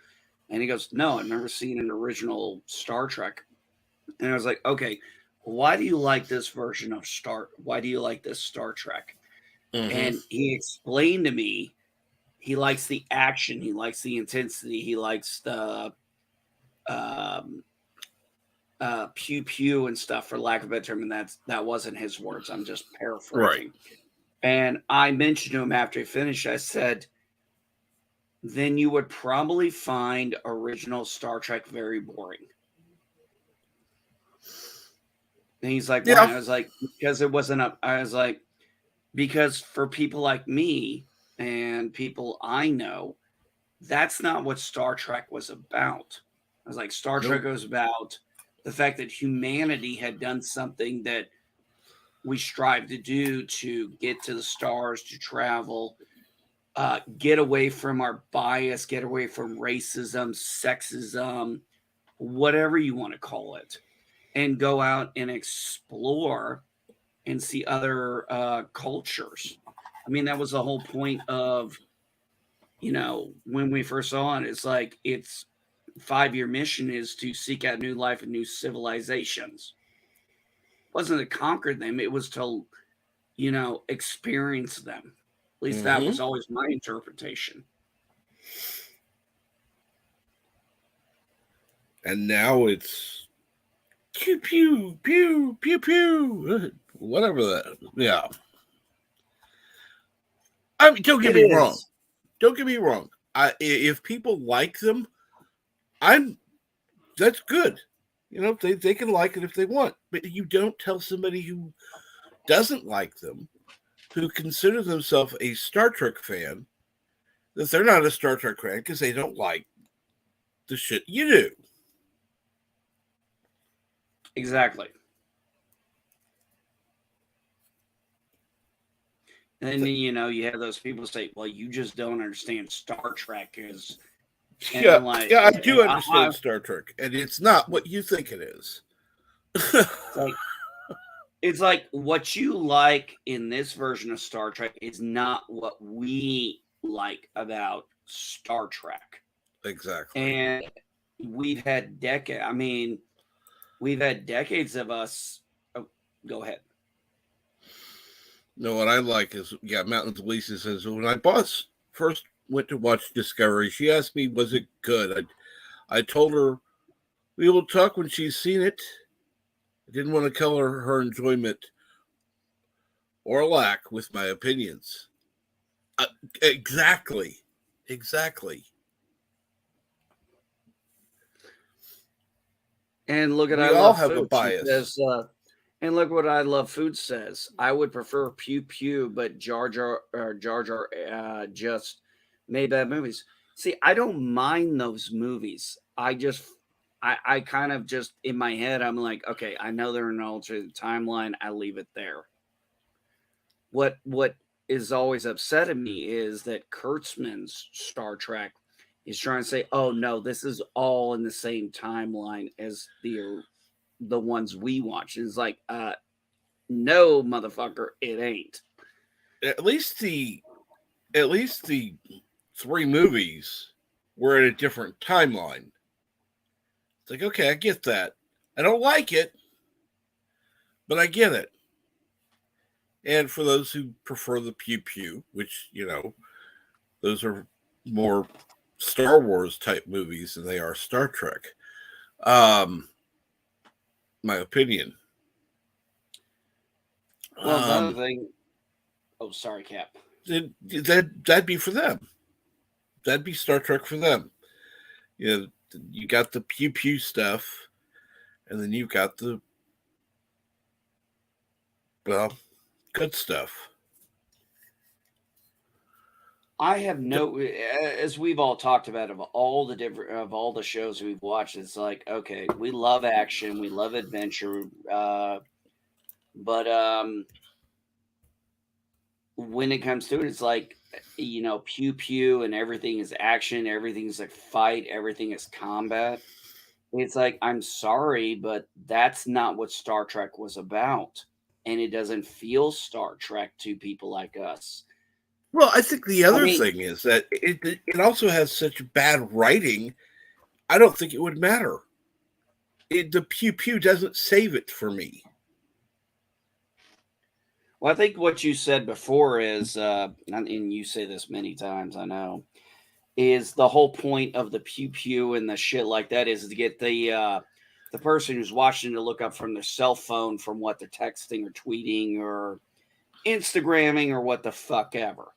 And he goes, no, I've never seen an original Star Trek. And I was like, okay, why do you like this version of why do you like this Star Trek? And he explained to me he likes the action, he likes the intensity, he likes the um, pew pew and stuff, for lack of a better term. And that wasn't his words. I'm just paraphrasing. Right. And I mentioned to him after he finished, I said, then you would probably find original Star Trek very boring. And he's like, why? Yeah. I was like, because it wasn't up. I was like, because for people like me and people I know, that's not what Star Trek was about. I was like, Star Trek was about the fact that humanity had done something that we strive to do, to get to the stars, to travel, get away from our bias, get away from racism, sexism, whatever you want to call it, and go out and explore and see other cultures. I mean, that was the whole point of, when we first saw it, it's like its 5-year mission is to seek out new life and new civilizations. It wasn't to conquer them, it was to, experience them. At least that was always my interpretation. And now it's pew, pew, pew, pew, pew, whatever that. Yeah. I mean, don't get me wrong. Don't get me wrong. If people like them, that's good. They can like it if they want. But you don't tell somebody who doesn't like them, who considers themselves a Star Trek fan, that they're not a Star Trek fan because they don't like the shit you do. Exactly. And then, you have those people say, well, you just don't understand Star Trek. Yeah, I do understand Star Trek, and it's not what you think it is. It's like what you like in this version of Star Trek is not what we like about Star Trek. Exactly. And we've had decades. I mean, we've had decades of us. Oh, go ahead. No, what I like is, Mountains Lisa says, when my boss first went to watch Discovery, she asked me, was it good? I told her we will talk when she's seen it. I didn't want to color her enjoyment or lack with my opinions. Exactly. And look at we all have a bias. Says, and look what I Love Food says. I would prefer Pew Pew, but Jar Jar just made bad movies. See, I don't mind those movies. I kind of just, in my head, I'm like, okay, I know they're in an alternate timeline. I leave it there. What is always upsetting me is that Kurtzman's Star Trek is trying to say, oh no, this is all in the same timeline as the ones we watch. And it's like, no, motherfucker, it ain't. At least the 3 movies were in a different timeline. It's like, okay, I get that. I don't like it, but I get it. And for those who prefer the pew pew, which, those are more Star Wars type movies than they are Star Trek. My opinion. Well, another thing. Oh, sorry, Cap. That'd be for them. That'd be Star Trek for them. You got the pew pew stuff, and then you've got the good stuff. I have as we've all talked about, of all the shows we've watched, it's like, okay, we love action, we love adventure, But when it comes to it, it's like, pew pew and everything is action, everything is like fight, everything is combat. It's like, I'm sorry, but that's not what Star Trek was about. And it doesn't feel Star Trek to people like us. Well, I think the other mean- thing is that it also has such bad writing. I don't think it would matter. The pew pew doesn't save it for me. Well, I think what you said before is, and you say this many times, I know, is the whole point of the pew pew and the shit like that is to get the person who's watching to look up from their cell phone from what they're texting or tweeting or Instagramming or what the fuck ever.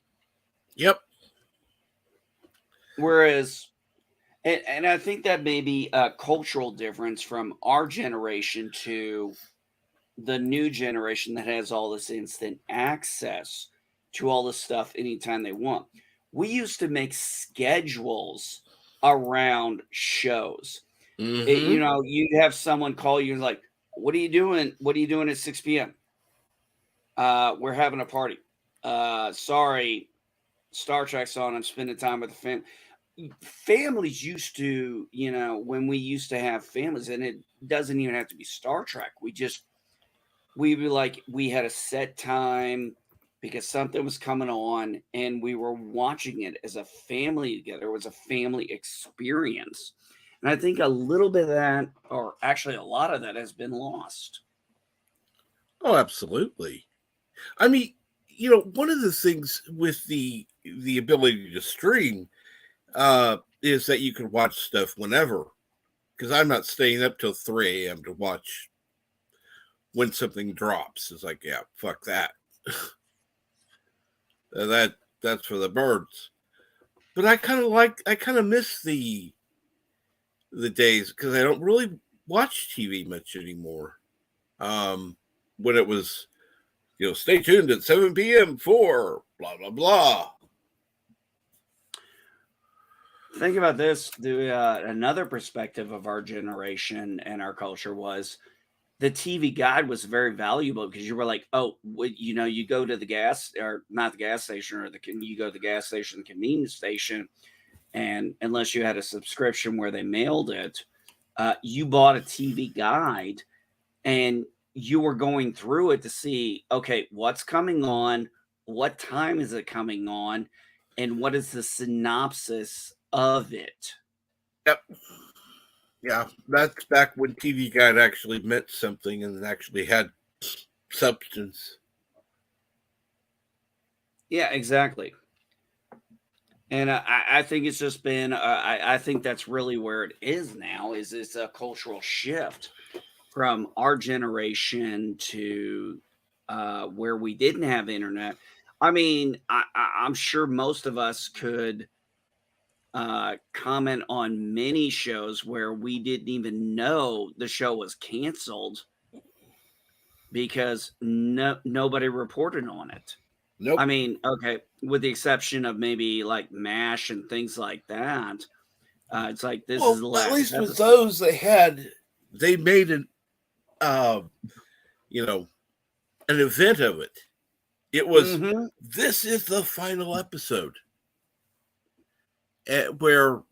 Yep. Whereas, and I think that may be a cultural difference from our generation to the new generation that has all this instant access to all this stuff anytime they want. We used to make schedules around shows. Mm-hmm. You'd have someone call you and like, what are you doing? What are you doing at 6 p.m.? We're having a party. Sorry, Star Trek's on. I'm spending time with the family. Families used to, when we used to have families, and it doesn't even have to be Star Trek. We'd be like, we had a set time because something was coming on and we were watching it as a family together. It was a family experience. And I think a little bit of that, or actually a lot of that, has been lost. Oh, absolutely. I mean, one of the things with the ability to stream is that you can watch stuff whenever. Because I'm not staying up till 3 a.m. to watch when something drops. It's like, yeah, fuck that. That's for the birds. But I kind of miss the days because I don't really watch TV much anymore. When it was, stay tuned at 7 p.m. for blah blah blah. Think about this. Another perspective of our generation and our culture was the TV guide was very valuable because you were like, oh, you go to the gas or not the gas station or you go to the gas station, the convenience station, and unless you had a subscription where they mailed it, you bought a TV guide and you were going through it to see, okay, what's coming on, what time is it coming on, and what is the synopsis of it. Yep. Yeah, that's back when TV Guide actually meant something and actually had substance. Yeah, exactly. And I think it's just been, I think that's really where it is now, is it's a cultural shift from our generation to where we didn't have internet. I mean, I'm sure most of us could comment on many shows where we didn't even know the show was canceled because nobody reported on it. Nope. I mean, okay, with the exception of maybe like MASH and things like that. It's like this is the last. At least with episode. those they made an event of it. It was This is the final episode. Where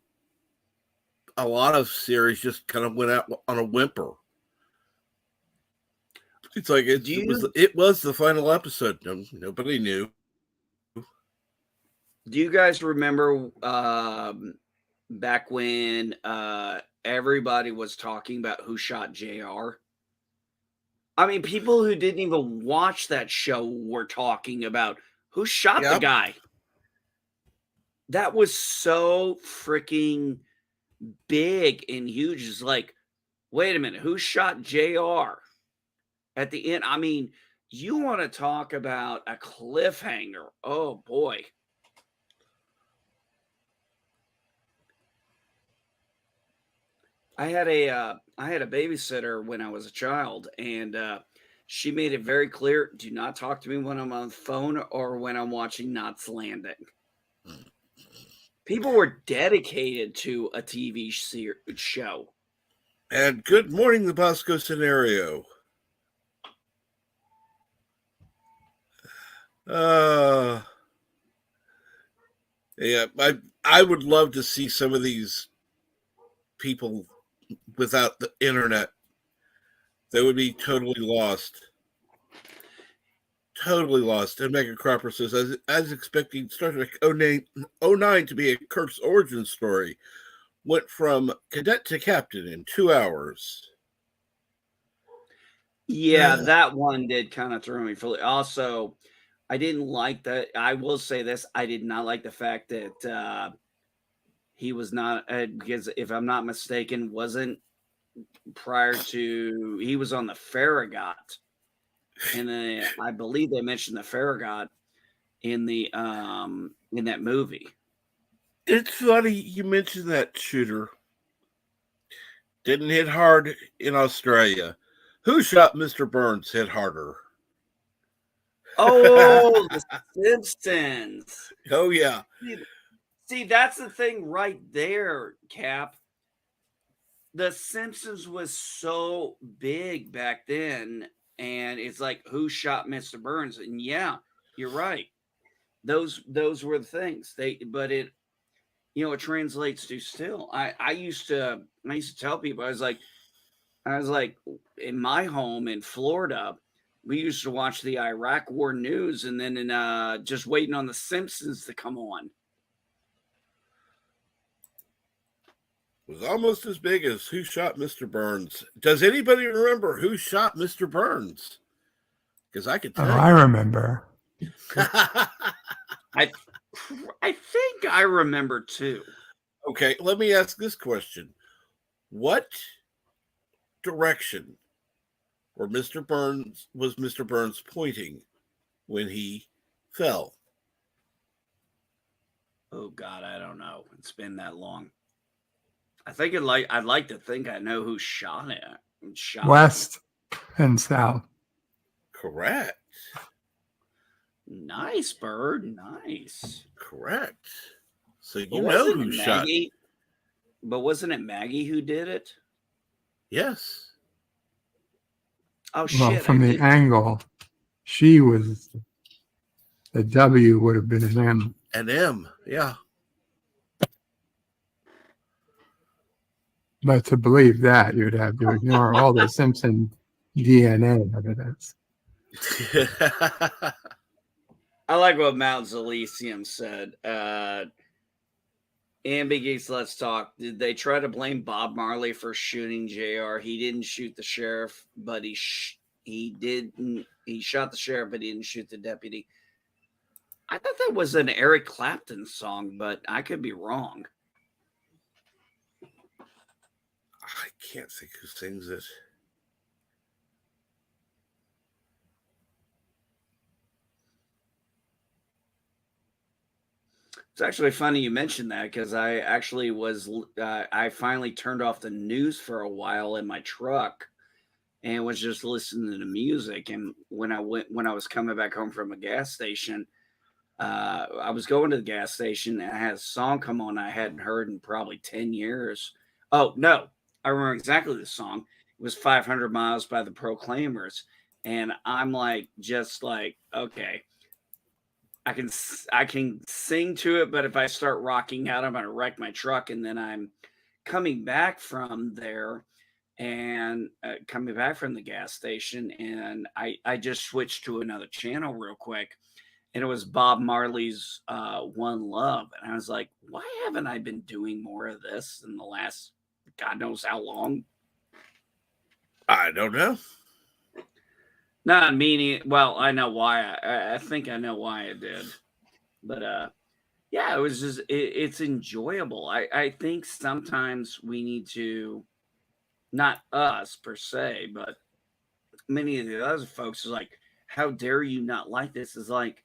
a lot of series just kind of went out on a whimper. It's like it was the final episode. Nobody knew. Do you guys remember back when everybody was talking about who shot JR? I mean, people who didn't even watch that show were talking about who shot the guy. That was so freaking big and huge. It's like, wait a minute, who shot JR? At the end, I mean, you want to talk about a cliffhanger. Oh, boy. I had a babysitter when I was a child, and she made it very clear, do not talk to me when I'm on the phone or when I'm watching Knots Landing. People were dedicated to a TV show. And good morning, the Bosco scenario. Uh, yeah, I would love to see some of these people without the internet. They would be totally lost. Totally lost. And Megan Cropper says, I was expecting Star Trek 09 to be a Kirk's origin story. Went from cadet to captain in 2 hours. Yeah, that one did kind of throw me for. Also, I didn't like that. I will say this: I did not like the fact that he was not because, if I'm not mistaken, wasn't prior to he was on the Farragut, and then I believe they mentioned the Farragut in that movie. It's funny you mentioned that, Shooter. Didn't hit hard in Australia. Who shot Mr. Burns hit harder? Oh, the Simpsons. Oh, yeah. See, that's the thing right there, Cap. The Simpsons was so big back then, and it's like, who shot Mr. Burns? And yeah, you're right. Those were the things. But it it translates to still. I used to tell people, I was like in my home in Florida, we used to watch the Iraq War news and then just waiting on the Simpsons to come on. Was almost as big as Who Shot Mr. Burns. Does anybody remember who shot Mr. Burns? Because I could tell you. I remember. I think I remember too. Okay, let me ask this question. What direction was Mr. Burns pointing when he fell? Oh God, I don't know. It's been that long. I think I'd like to think I know who shot it. West and south. Correct. Nice, Bird. Nice. Correct. So you know who shot it. But wasn't it Maggie who did it? Yes. Oh, shit. Well, from the angle, she was, the W would have been an M. An M, yeah. But to believe that, you'd have to ignore all the Simpson DNA evidence. I like what Mount Elysium said. Ambi Geeks, let's talk. Did they try to blame Bob Marley for shooting JR? He didn't shoot the sheriff, but he shot the sheriff, but he didn't shoot the deputy. I thought that was an Eric Clapton song, but I could be wrong. I can't think who sings it. It's actually funny you mentioned that because I actually I finally turned off the news for a while in my truck and was just listening to music. And when I was coming back home from a gas station, I was going to the gas station and I had a song come on I hadn't heard in probably 10 years. Oh, no, I remember exactly the song. It was 500 Miles by the Proclaimers. And I'm just like, okay, I can sing to it, but if I start rocking out, I'm going to wreck my truck. And then I'm coming back from there and coming back from the gas station. And I just switched to another channel real quick. And it was Bob Marley's One Love. And I was like, why haven't I been doing more of this in the last God knows how long? I don't know. Not meaning, well, I know why. I think I know why I did. But yeah, it was just, it's enjoyable. I think sometimes we need to, not us per se, but many of the other folks is like, how dare you not like this? Is like,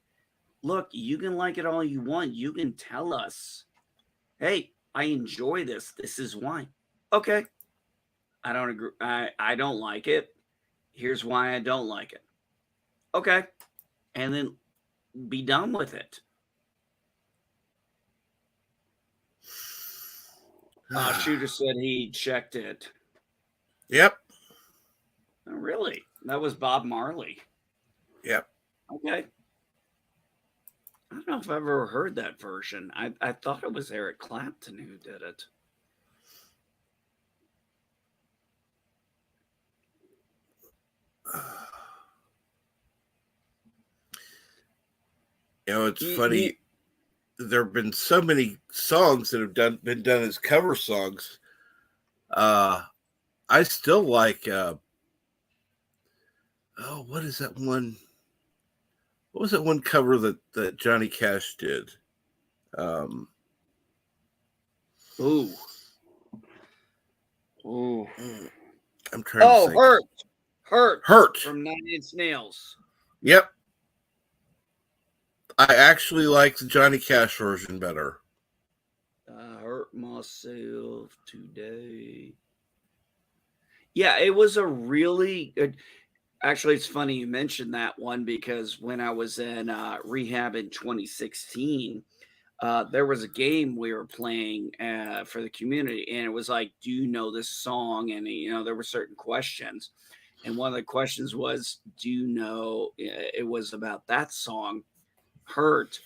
look, you can like it all you want. You can tell us, hey, I enjoy this. This is why. Okay. I don't agree. I don't like it. Here's why I don't like it. Okay. And then be done with it. Shooter said he checked it. Yep. Oh, really? That was Bob Marley. Yep. Okay. I don't know if I've ever heard that version. I thought it was Eric Clapton who did it. You know, it's funny. There have been so many songs that have been done as cover songs. I still like. What is that one? What was that one cover that Johnny Cash did? Ooh. I'm trying to think. Hurt from 9 Inch Nails. Yep. I actually like the Johnny Cash version better. I hurt myself today. Yeah, it was a really good. Actually, it's funny you mentioned that one because when I was in rehab in 2016, there was a game we were playing for the community, and it was like, "Do you know this song?" And there were certain questions, and one of the questions was, "Do you know?" It was about that song, "Hurt."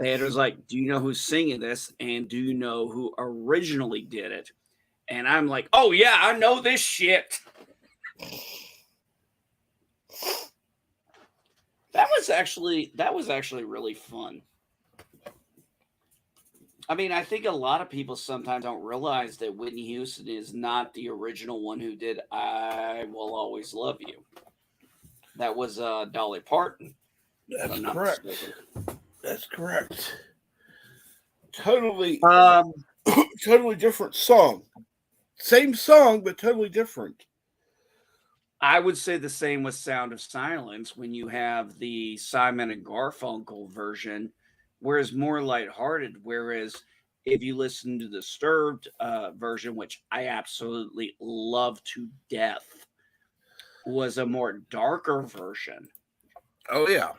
And it was like, "Do you know who's singing this? And do you know who originally did it?" And I'm like, "Oh yeah, I know this shit." That was actually really fun. I mean, I think a lot of people sometimes don't realize that Whitney Houston is not the original one who did "I Will Always Love You." That was Dolly Parton. That's correct. mistaken. That's correct. Totally, Um, totally different song. Same song, but totally different. I would say the same with "Sound of Silence" when you have the Simon and Garfunkel version, whereas more lighthearted. Whereas if you listen to the Disturbed version, which I absolutely love to death, was a more darker version. Oh yeah.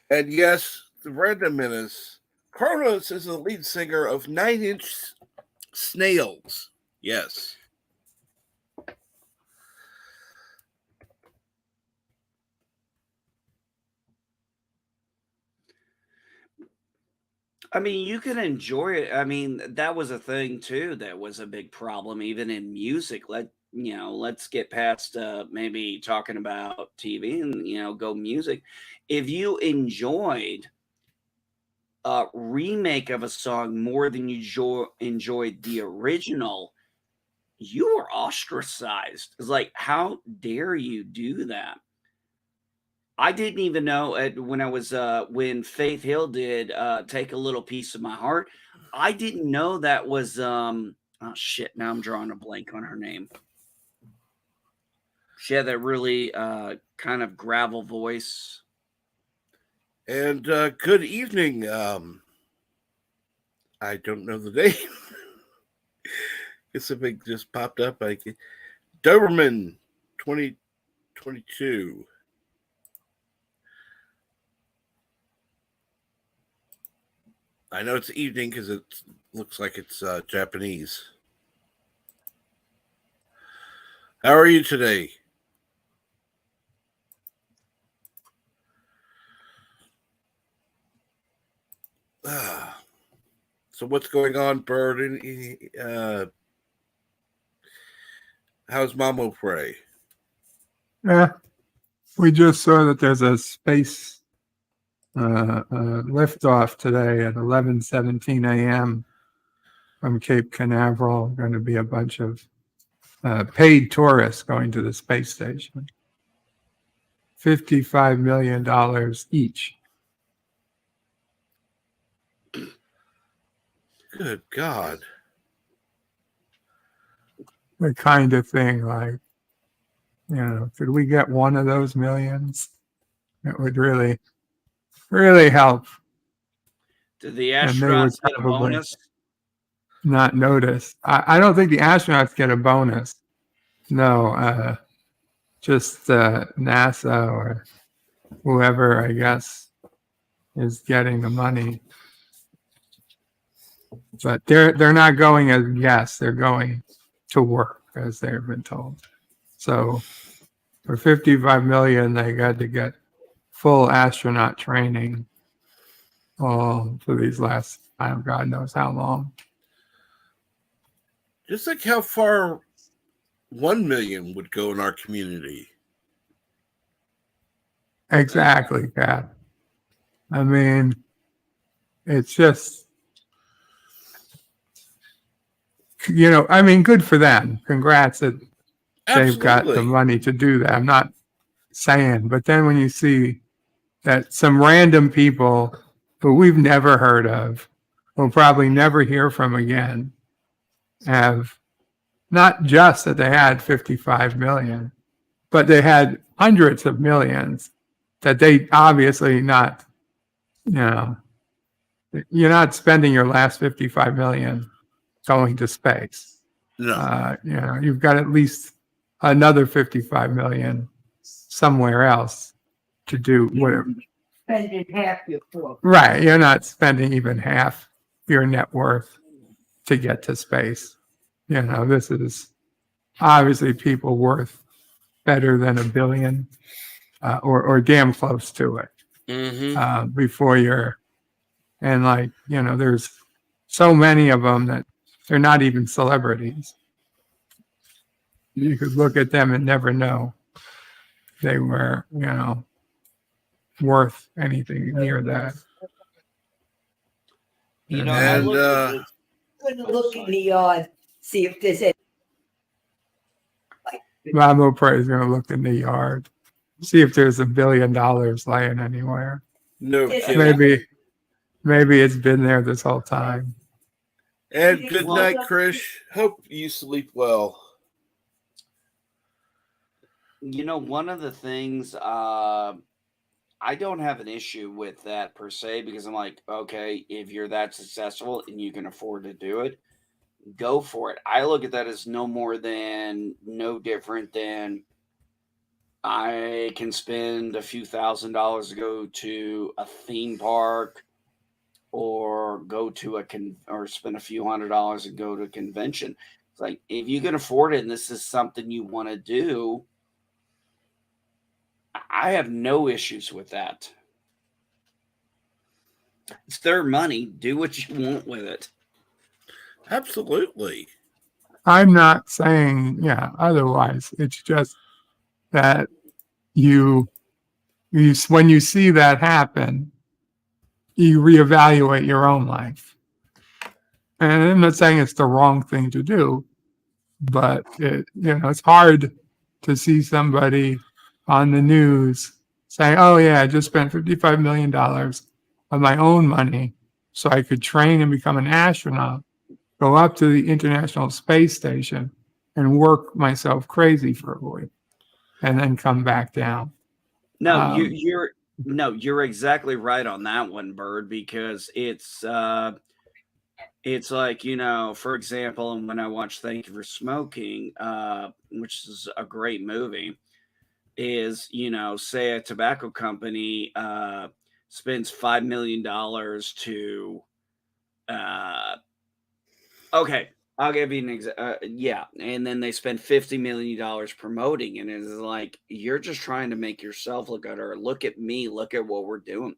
And yes, the random menace. Carlos is the lead singer of 9 Inch Snails. Yes. I mean, you can enjoy it. I mean, that was a thing too. That was a big problem, even in music. Let's get past maybe talking about TV and go music. If you enjoyed a remake of a song more than you enjoyed the original, you were ostracized. It's like, how dare you do that? I didn't even know when I was when Faith Hill did "Take a Little Piece of My Heart." I didn't know that was oh shit. Now I'm drawing a blank on her name. She had that really kind of gravel voice. And good evening. I don't know the name. It's something just popped up. Doberman 2022. I know it's evening because it looks like it's Japanese. How are you today? So what's going on, Bird? How's Mamo Pray? Yeah, we just saw that there's a space liftoff today at 11:17 a.m. from Cape Canaveral. Going to be a bunch of paid tourists going to the space station. $55 million each. Good God. The kind of thing like, could we get one of those millions? It would really, really help. Did the And they would astronauts get a probably bonus? not notice. I don't think the astronauts get a bonus. No, just NASA or whoever, I guess, is getting the money. But they're not going as guests. They're going to work, as they've been told. So for $55 million, they got to get full astronaut training for these last, God knows how long. Just like how far 1 million would go in our community. Exactly, Cap. I mean, it's just, good for them. Congrats that they've got the Absolutely. money to do that. I'm not saying, but then when you see that some random people who we've never heard of, will probably never hear from again, have not just that they had 55 million, but they had hundreds of millions that they obviously not, you're not spending your last 55 million going to space. No. You've got at least another 55 million somewhere else to do whatever. Spending half your fortune. Right. You're not spending even half your net worth to get to space. This is obviously people worth better than $1 billion or damn close to it before you're, and there's so many of them that they're not even celebrities. You could look at them and never know they were, worth anything near that. I look at And this. I'm gonna look in the yard, see if there's any. Bob O'Prey is going to look in the yard, see if there's $1 billion laying anywhere. no Yes, kidding. Maybe it's been there this whole time. And good night, Krish. Hope you sleep well. One of the things I don't have an issue with that per se, because I'm like, okay, if you're that successful and you can afford to do it, go for it. I look at that as no different than I can spend a few $1,000s to go to a theme park or go to or spend a few $100s and go to a convention. It's like, if you can afford it and this is something you want to do, I have no issues with that. It's their money. Do what you want with it. Absolutely. I'm not saying, otherwise. It's just that you when you see that happen, you reevaluate your own life. And I'm not saying it's the wrong thing to do, but it's hard to see somebody on the news saying, "Oh yeah, I just spent $55 million of my own money so I could train and become an astronaut, go up to the International Space Station and work myself crazy for a week, and then come back down." No, you're exactly right on that one, Bird, because it's like, for example, and when I watched Thank You for Smoking, which is a great movie, is, say a tobacco company spends $5 million to okay, I'll give you an example. And then they spend $50 million promoting, and it's like, you're just trying to make yourself look better. Look at me. Look at what we're doing.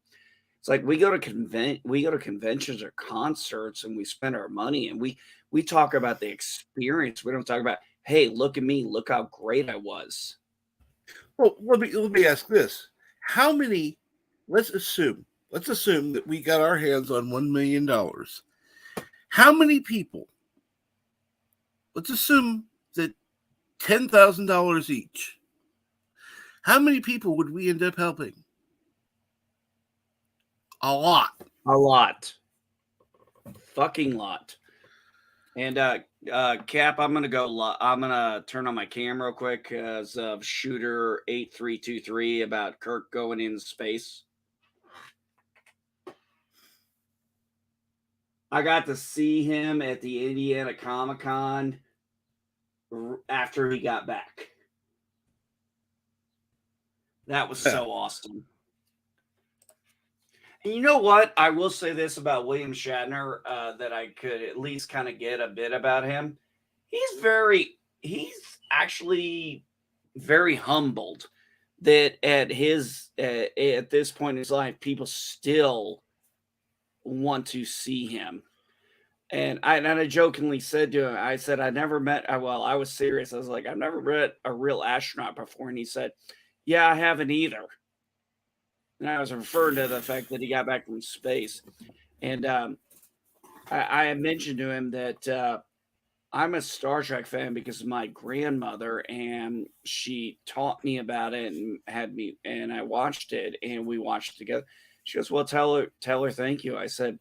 It's like we go to conventions or concerts, and we spend our money, and we talk about the experience. We don't talk about, hey, look at me. Look how great I was. Well, let me ask this: how many? Let's assume that we got our hands on $1 million. How many people? Let's assume that $10,000 each. How many people would we end up helping? A lot. A lot. Fucking lot. And Cap, I'm gonna turn on my camera real quick as of Shooter 8323 about Kirk going into space. I got to see him at the Indiana Comic-Con after he got back. That was so awesome. And you know what? I will say this about William Shatner that I could at least kind of get a bit about him. He's actually very humbled, that at this point in his life, people still want to see him. And I jokingly said to him, I said, I never met, well, I was serious. I was like, I've never met a real astronaut before. And he said, yeah, I haven't either. And I was referring to the fact that he got back from space. And I had mentioned to him that I'm a Star Trek fan because of my grandmother, and she taught me about it and had me, and I watched it, and we watched it together. She goes, well, tell her thank you. I said,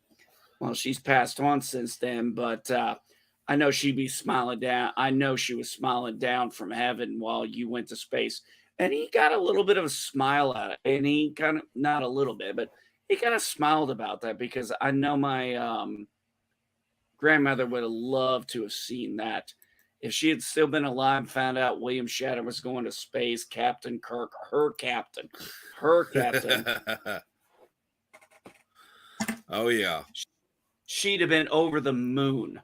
well, she's passed on since then, but I know she'd be smiling down. I know she was smiling down from heaven while you went to space. And he got a little bit of a smile at it. And he kind of, not a little bit, but he kind of smiled about that because I know my grandmother would have loved to have seen that. If she had still been alive and found out William Shatner was going to space, Captain Kirk, her captain. Oh, yeah. She'd have been over the moon.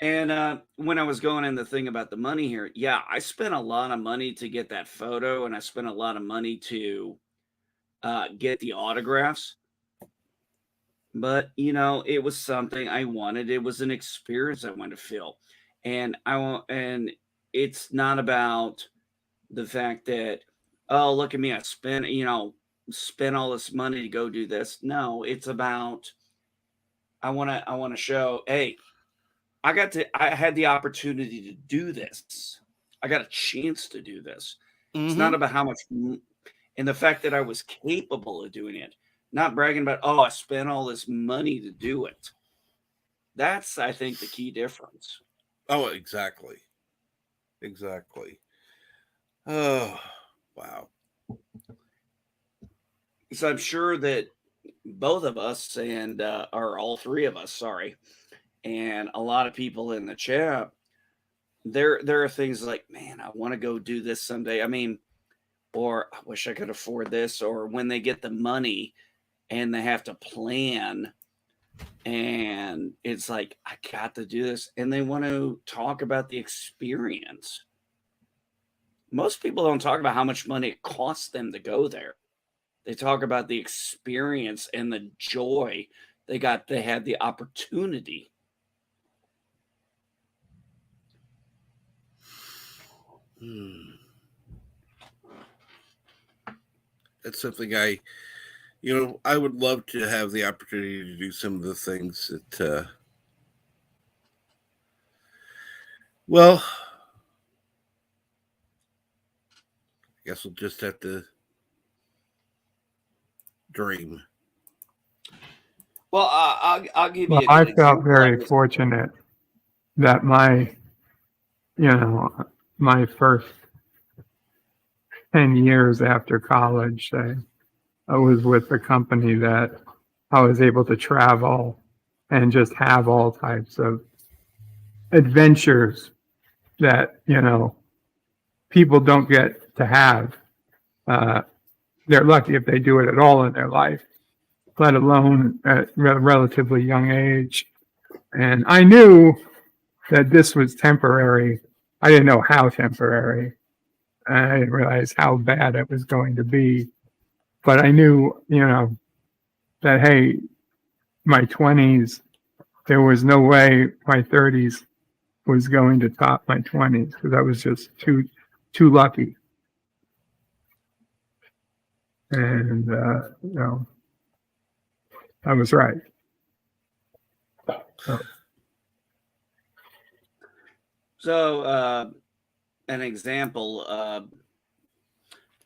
And when I was going in the thing about the money here, yeah, I spent a lot of money to get that photo, and I spent a lot of money to get the autographs. But, you know, it was something I wanted. It was an experience I wanted to feel. And it's not about the fact that, oh, look at me, I spent all this money to go do this. No, it's about I want to show, hey, I had the opportunity to do this. I got a chance to do this. It's not about how much, and the fact that I was capable of doing it, not bragging about, oh, I spent all this money to do it. That's, I think, the key difference. Oh, exactly. Exactly. Oh, wow. So I'm sure that both of us or all three of us, sorry, and a lot of people in the chat, there are things like, man, I want to go do this someday. I mean, or I wish I could afford this, or when they get the money and they have to plan, and it's like, I got to do this, and they want to talk about the experience. Most people don't talk about how much money it costs them to go there. They talk about the experience and the joy they had the opportunity. That's something I would love to have the opportunity to do some of the things that, well, I guess we'll just have to dream. Well, I'll give you. Well, I felt very fortunate that my first 10 years after college, I was with a company that I was able to travel and just have all types of adventures that, people don't get to have. They're lucky if they do it at all in their life, let alone at a relatively young age. And I knew that this was temporary. I didn't know how temporary. I didn't realize how bad it was going to be. But I knew, that, hey, my 20s, there was no way my 30s was going to top my 20s because I was just too lucky. And, I was right. So an example.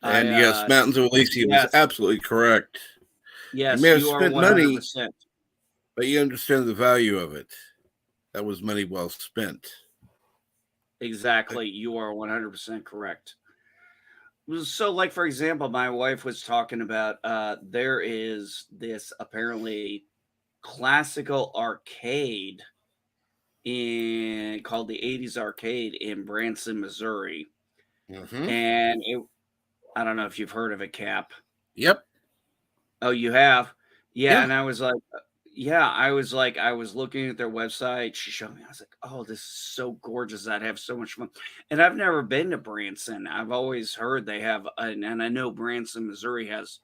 And yes, Mountains of Elysium is absolutely correct. Yes, you may have you spent are 100%. money, but you understand the value of it. That was money well spent. Exactly. You are 100% correct. So, like, for example, my wife was talking about there is this apparently classical arcade called the 80s Arcade in Branson, Missouri. And I don't know if you've heard of it, Cap. Yep. Oh, you have? Yeah. And I was like, yeah, I was looking at their website. She showed me. I was like, "Oh, this is so gorgeous! I'd have so much fun." And I've never been to Branson. I've always heard they have, and I know Branson, Missouri has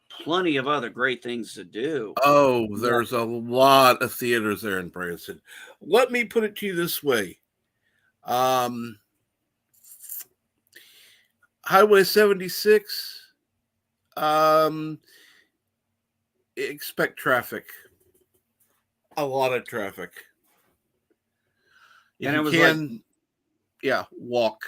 plenty of other great things to do. Oh, Yeah. there's a lot of theaters there in Branson. Let me put it to you this way. Highway 76, expect traffic. A lot of traffic. If And you it was can, yeah, walk.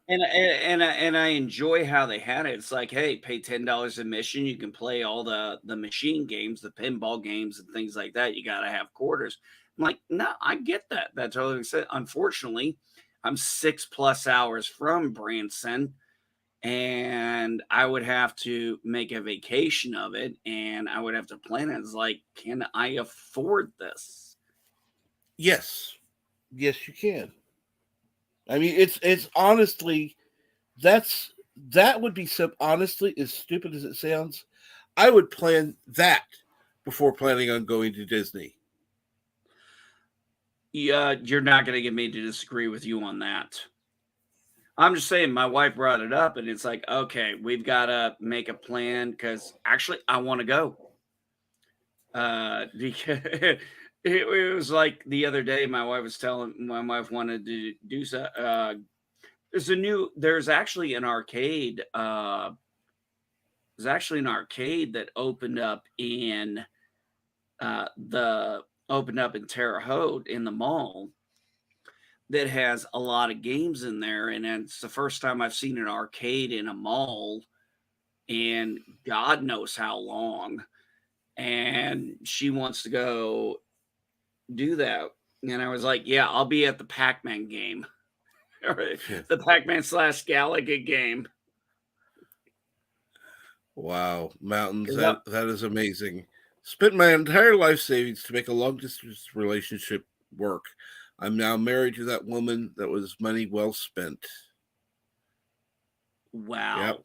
and I enjoy how they had it. It's like, hey, pay $10 admission. You can play all the machine games, the pinball games, and things like that. You got to have quarters. I'm like, no, I get that. That's totally makes sense. Unfortunately, I'm 6+ hours from Branson, and I would have to make a vacation of it, and I would have to plan it. It's like, can I afford this? Yes, yes, you can. I mean, it's honestly, that would be so honestly, as stupid as it sounds, I would plan that before planning on going to Disney. Yeah, you're not going to get me to disagree with you on that. I'm just saying, my wife brought it up, and it's like, okay, we've got to make a plan because actually, I want to go. Because it was like the other day, my wife wanted to do so. There's actually an arcade. There's actually an arcade that opened up in Terre Haute in the mall that has a lot of games in there, and it's the first time I've seen an arcade in a mall and God knows how long. And she wants to go do that. And I was like, yeah, I'll be at the Pac-Man game. The Pac-Man / Galaga game. Wow, mountains, that is amazing. Spent my entire life savings to make a long distance relationship work. I'm now married to that woman. That was money well spent. Wow. Yep.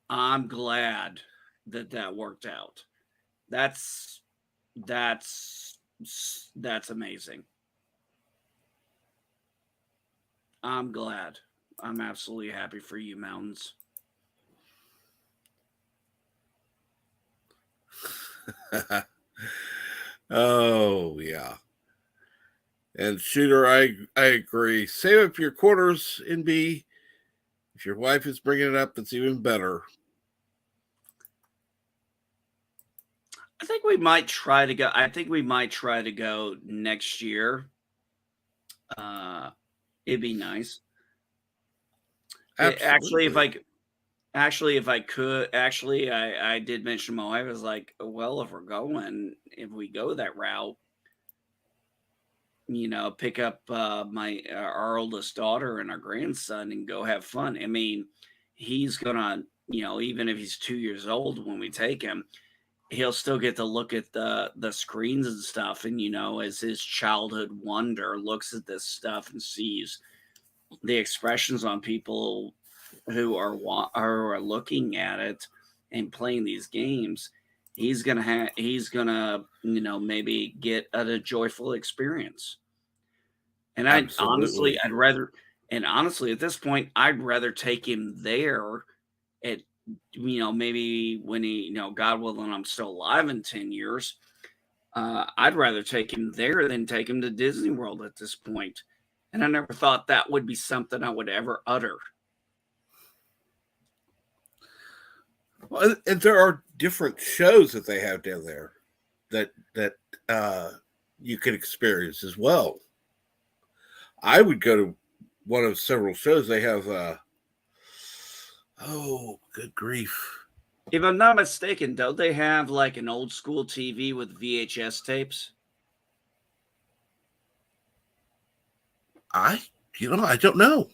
I'm glad that worked out. That's amazing. I'm glad. I'm absolutely happy for you, Mountains. Oh yeah. And Shooter, I agree. Save up your quarters, NB. If your wife is bringing it up, it's even better. I think we might try to go. I think we might try to go next year. It'd be nice. Absolutely. If I could, I did mention my wife. I was like, well, if we go that route, pick up our oldest daughter and our grandson and go have fun. I mean, he's gonna, even if he's 2 years old when we take him, he'll still get to look at the screens and stuff. And as his childhood wonder looks at this stuff and sees the expressions on people who are looking at it and playing these games, he's gonna maybe get a joyful experience. And Absolutely. honestly, at this point, I'd rather take him there at, maybe when he, God willing, I'm still alive in 10 years. I'd rather take him there than take him to Disney World at this point. And I never thought that would be something I would ever utter. Well, and there are different shows that they have down there that you can experience as well. I would go to one of several shows. They have oh, good grief. If I'm not mistaken, don't they have like an old school TV with VHS tapes? I don't know.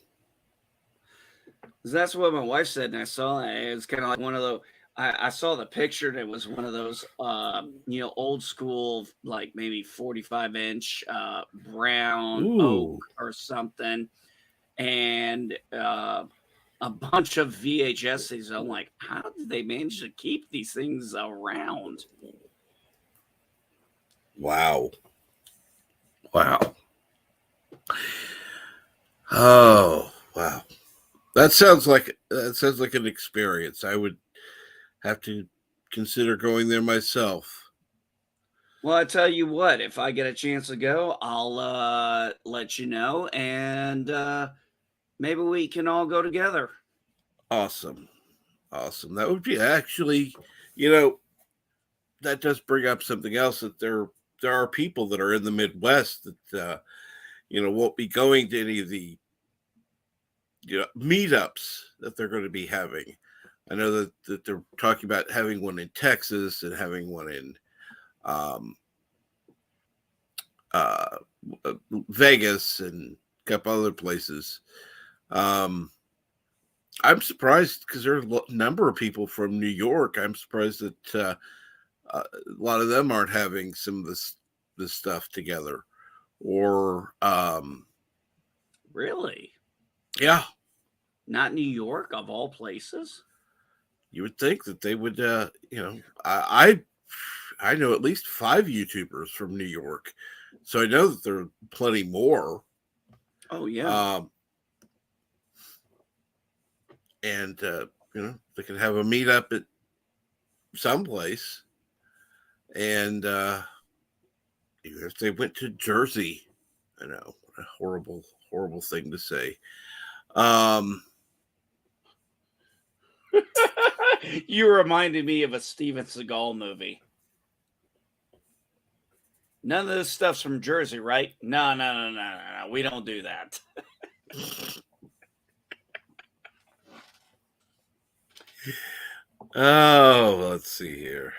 That's what my wife said, and I saw it. It was kind of like one of those. I saw the picture, and it was one of those, old school, like maybe 45-inch brown oak or something, and a bunch of VHSs. I'm like, how did they manage to keep these things around? Wow. Oh, wow. That sounds like an experience. I would have to consider going there myself. Well, I tell you what, if I get a chance to go, I'll let you know, and maybe we can all go together. Awesome. That would be actually, that does bring up something else, that there are people that are in the Midwest that won't be going to any of the meetups that they're going to be having. I know that they're talking about having one in Texas and having one in um, uh, Vegas and a couple other places. I'm surprised because there are a number of people from New York. I'm surprised that a lot of them aren't having some of this stuff together. Or Really? yeah, Not New York, of all places? you would think that they would. I know at least 5 YouTubers from New York, so I know that there are plenty more. Oh, yeah. And they could have a meetup at someplace, and even if they went to Jersey, I know, a horrible thing to say. You reminded me of a Steven Seagal movie. None of this stuff's from Jersey, right? No. We don't do that. Oh, let's see here.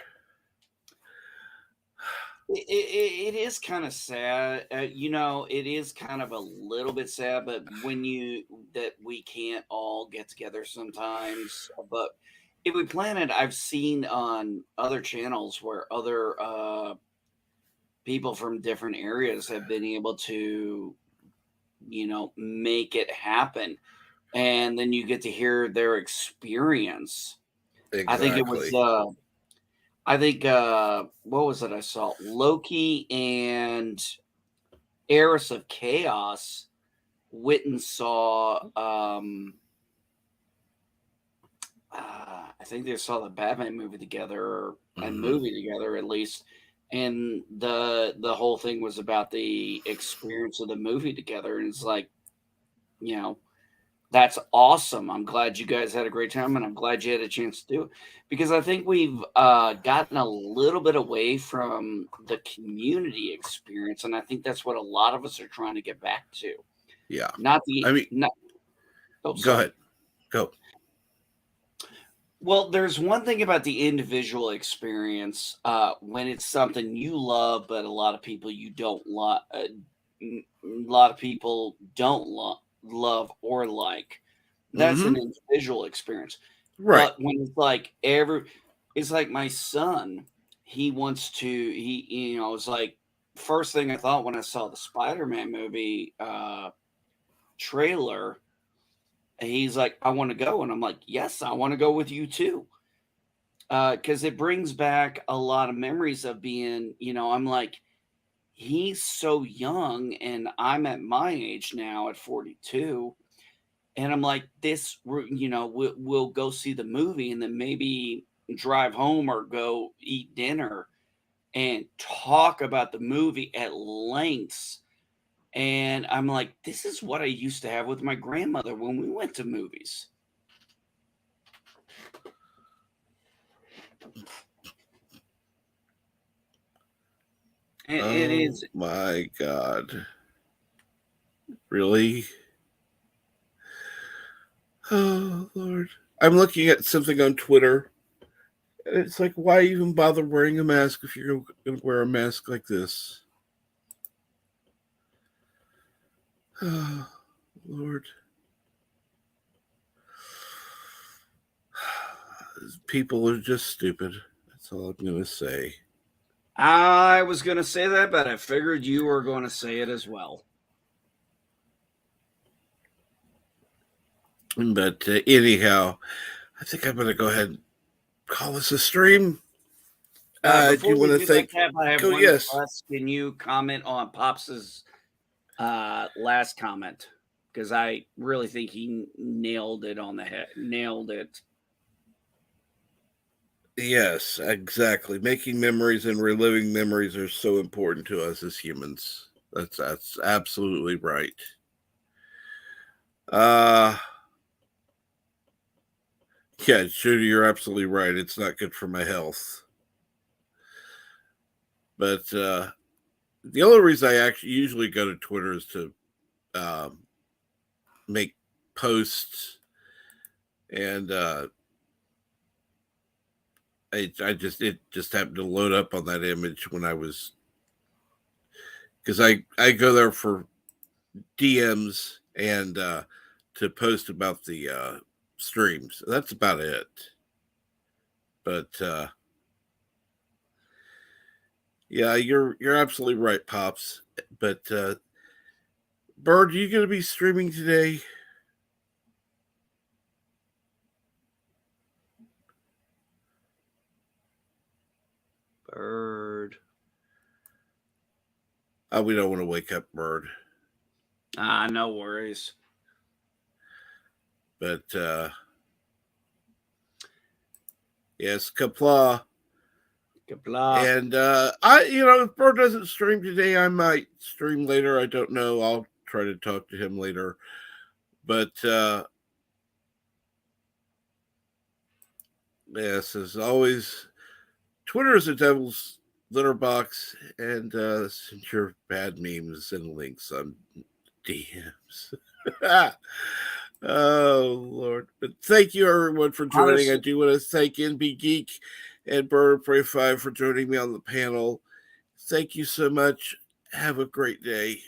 It is kind of sad. It is kind of a little bit sad, but that we can't all get together sometimes. But if we plan it, I've seen on other channels where other people from different areas have been able to, make it happen. And then you get to hear their experience. Exactly. I think it was what was it I saw? Loki and Heiress of Chaos went and saw I think they saw the Batman movie together, or a movie together at least. And the whole thing was about the experience of the movie together. And it's like, that's awesome. I'm glad you guys had a great time, and I'm glad you had a chance to do it, because I think we've gotten a little bit away from the community experience, and I think that's what a lot of us are trying to get back to. Yeah. Not the. I mean, not, oh, go sorry. ahead. Go. Well, there's one thing about the individual experience when it's something you love, but a lot of people you don't love. A lot of people don't love or like. That's an individual experience. Right. But when it's like my son. He wants to. It's like first thing I thought when I saw the Spider-Man movie trailer. He's like, I want to go, and I'm like, yes, I want to go with you too. Because it brings back a lot of memories of being, I'm like, he's so young, and I'm at my age now at 42, and I'm like, we'll go see the movie, and then maybe drive home or go eat dinner and talk about the movie at lengths. And I'm like, this is what I used to have with my grandmother when we went to movies. It is. My God. Really? Oh, Lord. I'm looking at something on Twitter. And it's like, why even bother wearing a mask if you're going to wear a mask like this? Oh, Lord. People are just stupid. That's all I'm going to say. I was going to say that, but I figured you were going to say it as well. But anyhow, I think I'm going to go ahead and call this a stream. I Before do we want do to that, thank. Cap, I have Go, one yes. request. Can you comment on Pops's last comment? Because I really think he nailed it on the head. Nailed it. Yes, exactly. Making memories and reliving memories are so important to us as humans. That's absolutely right. Yeah, Judy, you're absolutely right. It's not good for my health. But the only reason I actually usually go to Twitter is to make posts, and it just happened to load up on that image when I was, because I go there for DMs and to post about the streams. That's about it. But yeah, you're absolutely right, Pops. But Bird, are you going to be streaming today? Bird. We don't want to wake up Bird. No worries. But yes, Kapla. Kapla. And if Bird doesn't stream today, I might stream later. I don't know. I'll try to talk to him later. But yes, as always, Twitter is a devil's litter box, and send your bad memes and links on DMs. Oh Lord! But thank you everyone for joining. Honestly, I do want to thank NB Geek and Bird Prey 5 for joining me on the panel. Thank you so much. Have a great day.